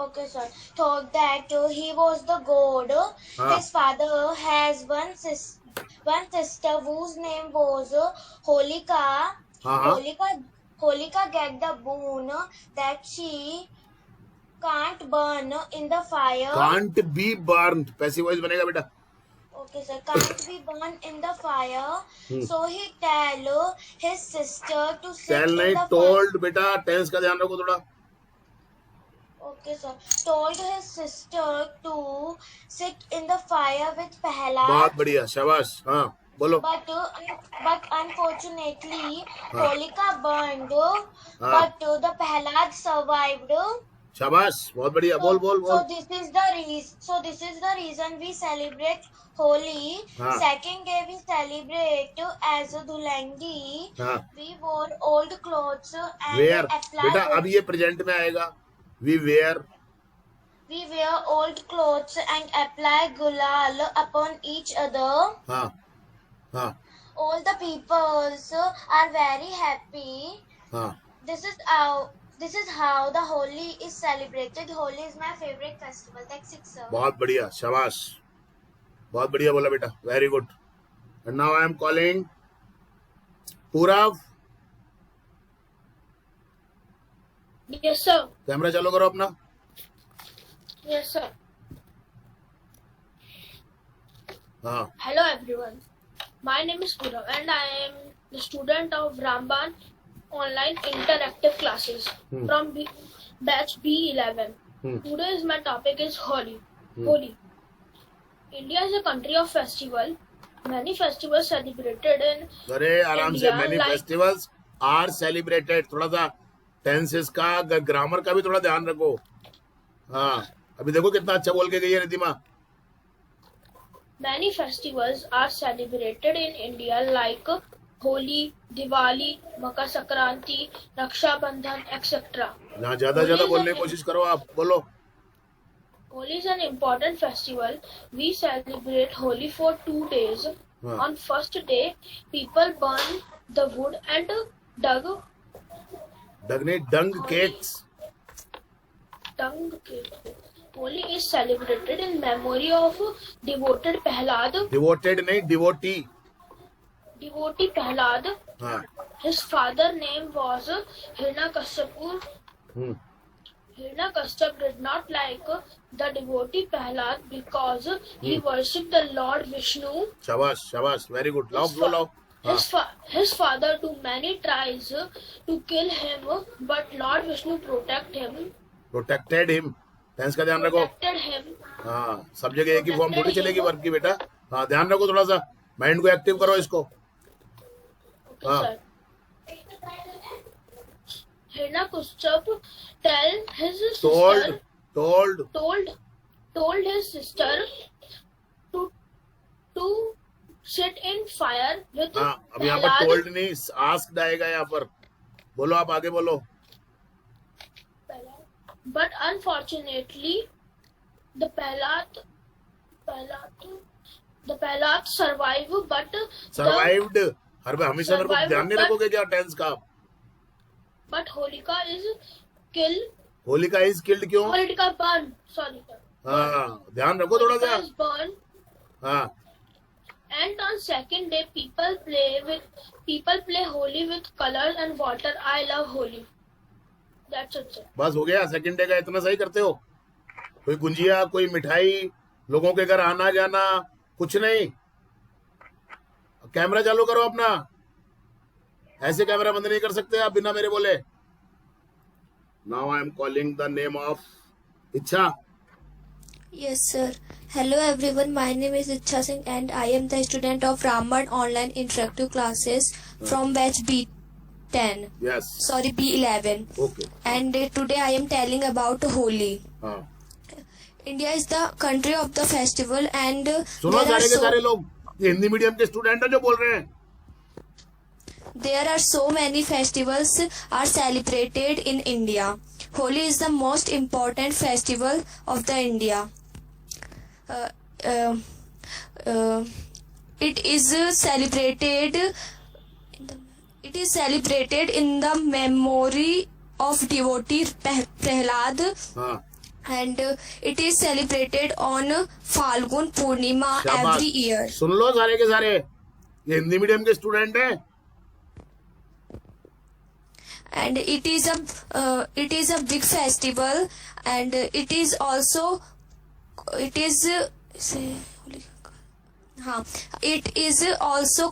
Okay, sir. Thought that he was the god.
हाँ.
His father has one sister whose name was Holika.
हाँ हाँ.
Holika get the boon that she can't burn in the fire.
Can't be burned, passive voice बनेगा बेटा.
Okay, sir. Can't be burned in the fire. So he tell his sister to sit
tell
in
नहीं,
the
told बेटा, tense का ध्यान रखो थोड़ा.
Okay, sir. Told his sister to sit in the fire with Prahlad.
बहुत बढ़िया, शाबाश. हाँ बोलो.
But unfortunately, Holika burned.
हाँ.
But the Prahlad survived.
शाबाश, बहुत बढ़िया. बोल बोल
So
बोल.
this is the reason we celebrate Holi.
हाँ.
Second day we celebrate as Dhulangi.
हाँ.
We wore old clothes and
wear
apply.
बेटा, अब ये प्रेजेंट में आएगा. We wear.
We wear old clothes and apply gulal upon each other.
हाँ हाँ
All the peoples are very happy.
हाँ.
This is how the Holi is celebrated. Holi is my favorite festival. That's it, sir.
बहुत बढ़िया, शाबाश, बहुत बढ़िया बोला बेटा. Very good. And now I am calling Purav.
Yes, sir.
Camera चालू करो अपना.
Yes, sir.
हाँ
Hello, everyone. My name is Purav, and I am the student of Ramban online interactive classes from batch B11. Today's my topic is Holi. Holi. India is a country of festival. Many festivals celebrated in
अरे आराम से,
India
many
like
festivals are celebrated. थोड़ा सा tenses का, grammar का भी थोड़ा ध्यान रखो. हाँ, अभी देखो कितना अच्छा बोल के गई है Riddhima.
many festivals are celebrated in India like Holi, Diwali, Makar Sankranti, Raksha Bandhan, etc.
यहाँ ज्यादा बोलने की कोशिश करो आप, बोलो.
Holi is an important festival. We celebrate Holi for 2 days. On first day, people burn the wood and
dung cakes.
dung cake. Holi is celebrated in memory of devoted Prahlad.
Devoted नहीं, devotee.
Devotee Prahlad.
हाँ.
His father name was Hiranyakashipu. Hiranyakashipu did not like the devotee Prahlad because he worshipped the Lord Vishnu.
शाबाश, very good. Loud.
His father too many tries to kill him, but Lord Vishnu
Protected him. Tense का ध्यान रखो.
protected him.
हाँ, सब जगह एक ही form थोड़ी चलेगी वर्ब की बेटा. हाँ, ध्यान रखो, थोड़ा सा माइंड को एक्टिव करो इसको. हाँ.
Sir. Hiranyakashipu told his sister to sit in fire with
हाँ, अब यहाँ पर
Prahlad.
told नहीं, asked आएगा यहाँ पर. बोलो, आप आगे बोलो.
But unfortunately, the Prahlad survived. But
Survived. हर बार हमेशा मेरे को
Survived,
ध्यान नहीं
but-
रखोगे क्या टेंस का?
but Holika is killed.
Holika is killed क्यों?
Holika burned. Sorry, sir.
हाँ, ध्यान रखो थोड़ा सा.
Holika is burned.
हाँ,
And on second day, people play Holi with colors and water. I love Holi. That's it, sir.
बस हो गया. सेकंड डे का इतना सही करते हो? कोई गुंजिया, कोई मिठाई, लोगों के घर आना जाना, कुछ नहीं. कैमरा चालू करो अपना. ऐसे कैमरा बंद नहीं कर सकते आप बिना मेरे बोले. Now I am calling the name of इच्छा.
Yes, sir. Hello everyone, my name is Ichha Singh and I am the student of Ramban Online Interactive Classes from batch B10.
Yes.
Sorry, B11.
Okay.
And today I am telling about Holi.
हाँ,
India is the country of the festival and
सुनो सारे के सारे लोग, ये Hindi medium के student हैं जो बोल रहे हैं.
there are so many festivals are celebrated in India. Holi is the most important festival of the India. It is celebrated in the memory of devotee Prahlad,
हाँ,
and it is celebrated on Falgun Purnima
शाबाश.
every year.
सुन लो सारे के सारे, ये Hindi medium के student हैं.
And it is a big festival, and it is also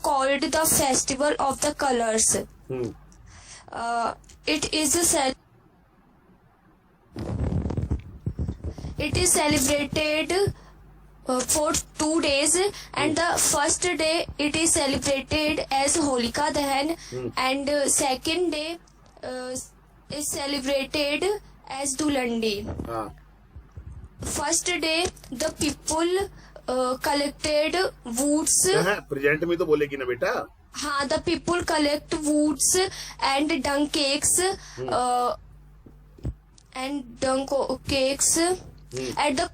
called the festival of the colors. It is celebrated for 2 days, and the first day it is celebrated as Holika Dahan, and second day is celebrated as Dulandi.
हाँ,
First day the people collected woods.
Present में तो बोलेगी ना बेटा.
हाँ, the people collect woods and dung cakes at the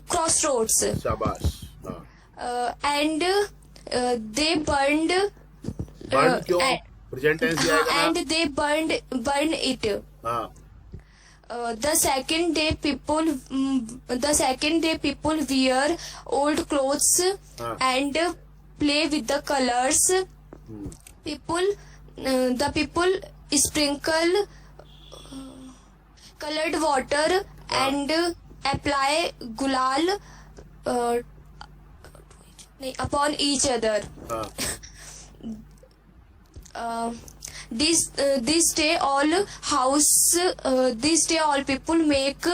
crossroads.
शाबाश. हाँ.
And they burned.
Burn क्यों? प्रेजेंट टेंस भी आएगा ना.
And they burn it.
हाँ,
The second day people wear old clothes and play with the colors. The people sprinkle colored water and apply gulal upon each other.
हाँ,
this day all people make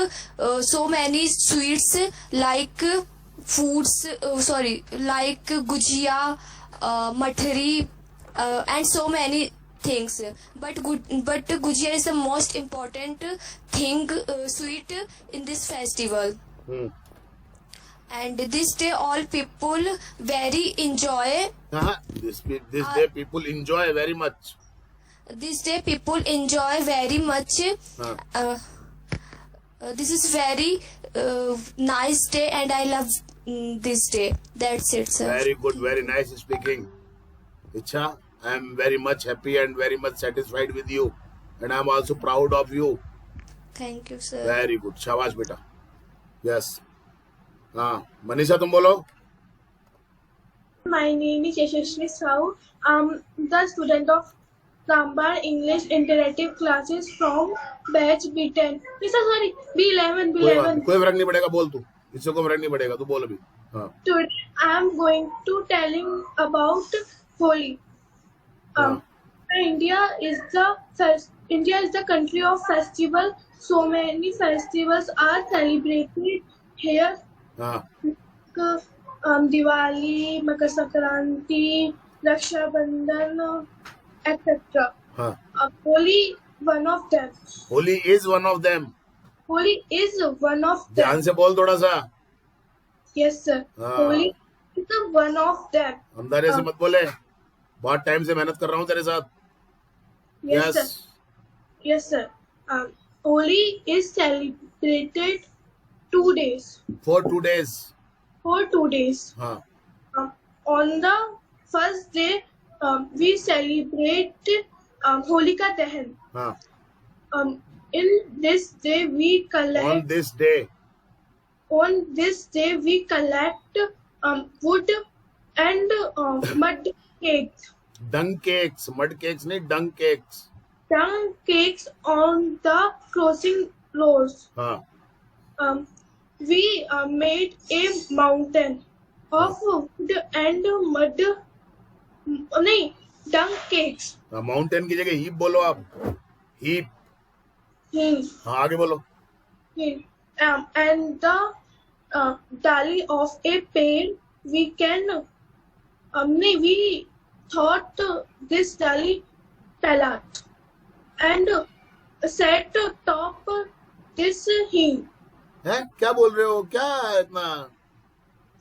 so many sweets like like gujia, mathri, and so many things. But gujia is the most important thing, sweet in this festival. And this day all people very enjoy.
This day people enjoy very much.
This day people enjoy very much. This is very nice day, and I love this day. That's it, sir.
Very good, very nice speaking. Icha, I am very much happy and very much satisfied with you, and I am also proud of you.
Thank you, sir.
Very good. Shabash beta. Yes. हाँ, मनीषा तुम बोलो.
My name is Yashasvi Sahu. I'm the student of Ramban English Interactive Classes from batch B10. Sorry, B11.
कोई फर्क नहीं पड़ेगा, बोल तू. इससे कोई फर्क नहीं पड़ेगा, तू बोल अभी. हाँ.
Today I'm going to telling about Holi. India is the country of festival. So many festivals are celebrated here. Diwali, Makar Sankranti, Raksha Bandhan, etc. Holi, one of them.
Holi is one of them.
Holi is one of them.
ध्यान से बोल थोड़ा सा.
Yes, sir. Holi is one of them.
अंधारे से मत बोले. बहुत time से मेहनत कर रहा हूँ तेरे साथ.
Yes, sir. Yes, sir. Holi is celebrated 2 days.
For 2 days.
For 2 days. On the first day, we celebrate Holika Dahan. In this day, we collect. On this day, we collect wood and mud cakes.
Dung cakes, mud cakes, नहीं dung cakes.
Dung cakes on the crossing roads. We made a mountain of wood and mud. नहीं, dung cakes.
Mountain की जगह heap बोलो आप. Heap. हाँ आगे बोलो.
And the dali of a pail, we can. We thought this dali palat and set top this heap.
हैं क्या बोल रहे हो, क्या इतना?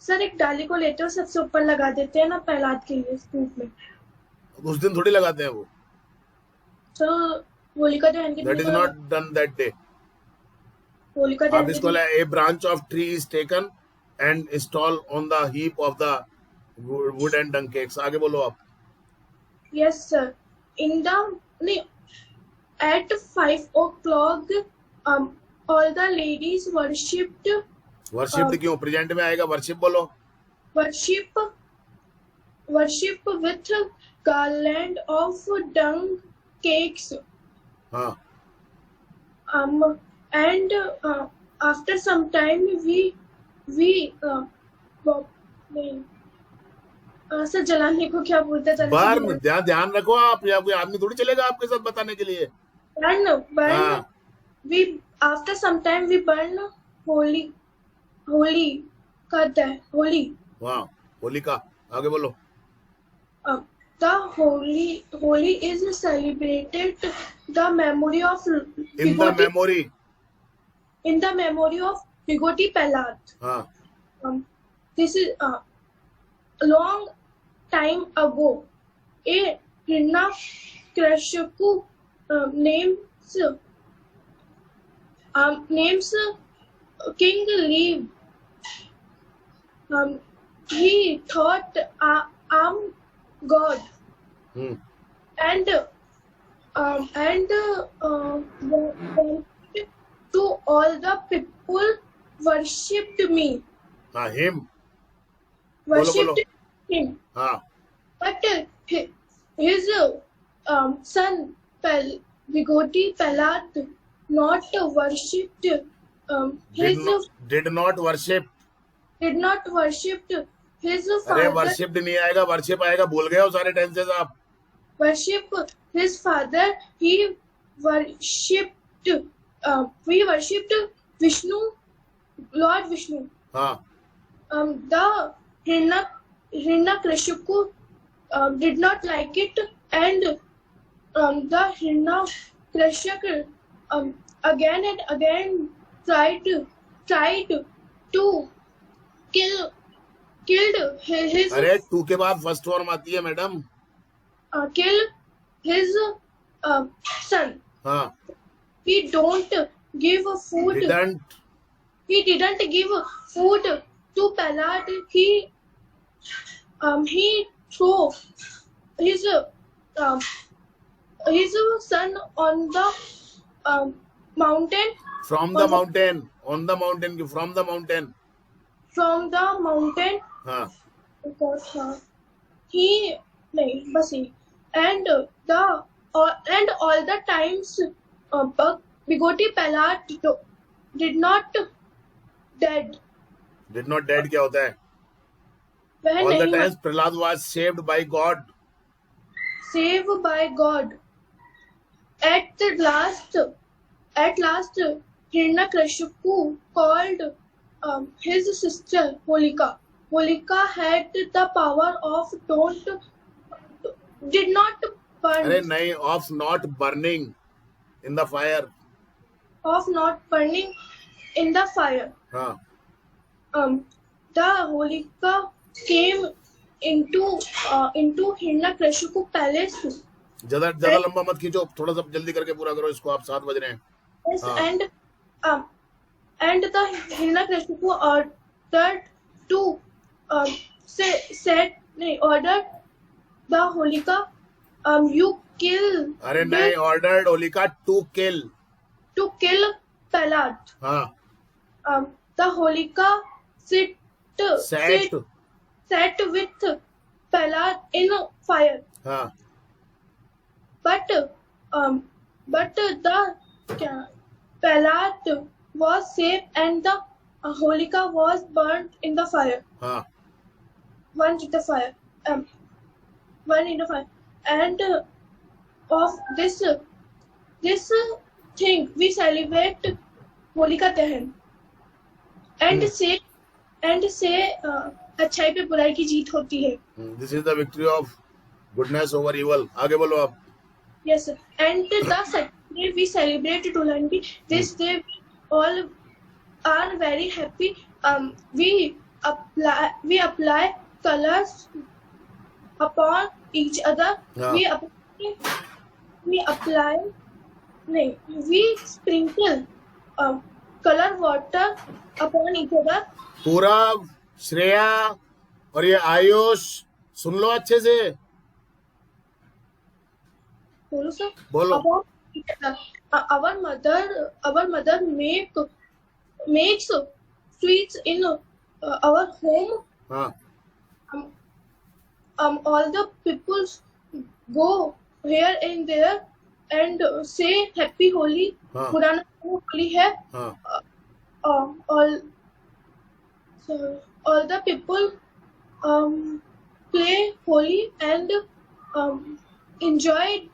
सर एक डाली को लेते हो सबसे ऊपर लगा देते हैं ना पहलाद के लिए धूप में.
उस दिन थोड़ी लगाते हैं वो.
तो होलिका दहन के दिन.
That is not done that day.
Holika दहन.
अब इसको a branch of tree is taken and installed on the heap of the wood and dung cakes. आगे बोलो आप.
Yes, sir. At 5 o'clock, all the ladies worshipped.
Worshipped क्यों? Present में आएगा. Worship बोलो.
Worship with garland of dung cakes. And after some time we sir जलाने को क्या बोलते हैं?
बर्न. ध्यान रखो आप. या कोई आदमी थोड़ी चलेगा आपके साथ बताने के लिए.
Burn. We after some time we burn holy का होली.
वाह, होली का. आगे बोलो.
The Holi is celebrated the memory of
in the memory
of Bigoti Pelat. This is a long time ago. A Hiranyakashipu names King Lev. He thought I'm God. And to all the people worshipped me.
Him.
Worshipped him. But his son Bigoti Pelat not worshipped.
Did not worship.
His father.
अरे worshipped नहीं आएगा, worship आएगा. भूल गए हो सारे tenses आप.
worship his father. He worshipped Vishnu, Lord Vishnu.
हाँ
The Hiranyakashipu did not like it, and the Hiranyakashipu again and again tried to killed his
अरे टू के बाद फर्स्ट फॉर्म आती है मैडम.
kill his son.
हाँ
He don't give food.
didn't.
He didn't give food to Prahlad. He threw his son on the mountain.
From the mountain, on the mountain, from the mountain.
From the mountain.
हाँ
He नहीं बस ही. And all the times Bigoti Prahlad did not dead.
did not dead क्या होता है?
वह
All the
नहीं
times Prahlad was saved by God.
saved by God. At last, Hiranyakashipu called his sister Holika. Holika had the power of did not burn,
अरे नहीं, of not burning in the fire.
of not burning in the fire.
हाँ
The Holika came into Hiranyakashipu palace.
ज्यादा लंबा मत खींचो, थोड़ा सा जल्दी करके पूरा करो इसको. आप 7 बज रहे हैं.
Yes,
हाँ.
and the Hiranyakashipu ordered to ordered the Holika you kill
अरे नहीं, ordered Holika to kill.
Prahlad.
हाँ
The Holika
Sat.
sat with Prahlad in fire.
हाँ
But the Prahlad was safe and the Holika was burnt in the fire.
हाँ
One in the fire. And of this thing we celebrate Holika Dahan and say अच्छाई पे बुराई की जीत होती है.
This is the victory of goodness over evil. आगे बोलो आप.
Yes, sir. And the second day we celebrate Dulangi. This day all are very happy. We apply colors upon each other.
Yeah.
We sprinkle color water upon each other.
पूरब, श्रेया और ये आयुष सुन लो अच्छे से.
बोलो sir.
बोलो.
Upon each other. Our mother makes sweets in our home.
हाँ
All the people go here and there and say happy Holi.
हाँ
पुराना होली है.
हाँ
All the people play Holi and enjoy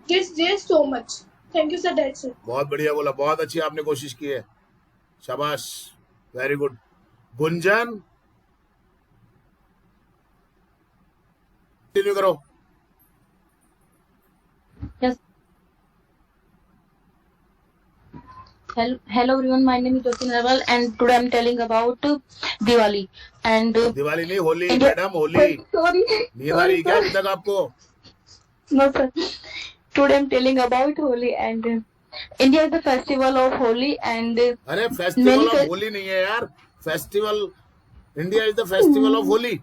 this day so much. Thank you, sir. That's it.
बहुत बढ़िया बोला, बहुत अच्छी आपने कोशिश की है. शाबाश, वेरी गुड. गुंजन कंटिन्यू करो.
Yes. Hello everyone, my name is Jyoti Narwal and today I'm telling about Diwali and
Diwali नहीं, Holi
India-
madam, Holi.
sorry
नींद आ रही क्या अभी तक आपको?
no sir, today I'm telling about Holi and India is the festival of Holi and
अरे festival
Many
of
fe-
Holi नहीं है यार. Festival, India is the festival of Holi.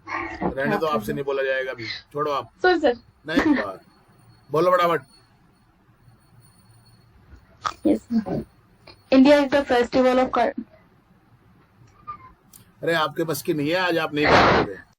रहने दो, आपसे नहीं बोला जाएगा अभी, छोड़ो आप.
sorry sir.
नहीं बोलो फटाफट.
Yes sir. India is the festival of
अरे आपके बस की नहीं है, आज आप नहीं बोलोगे.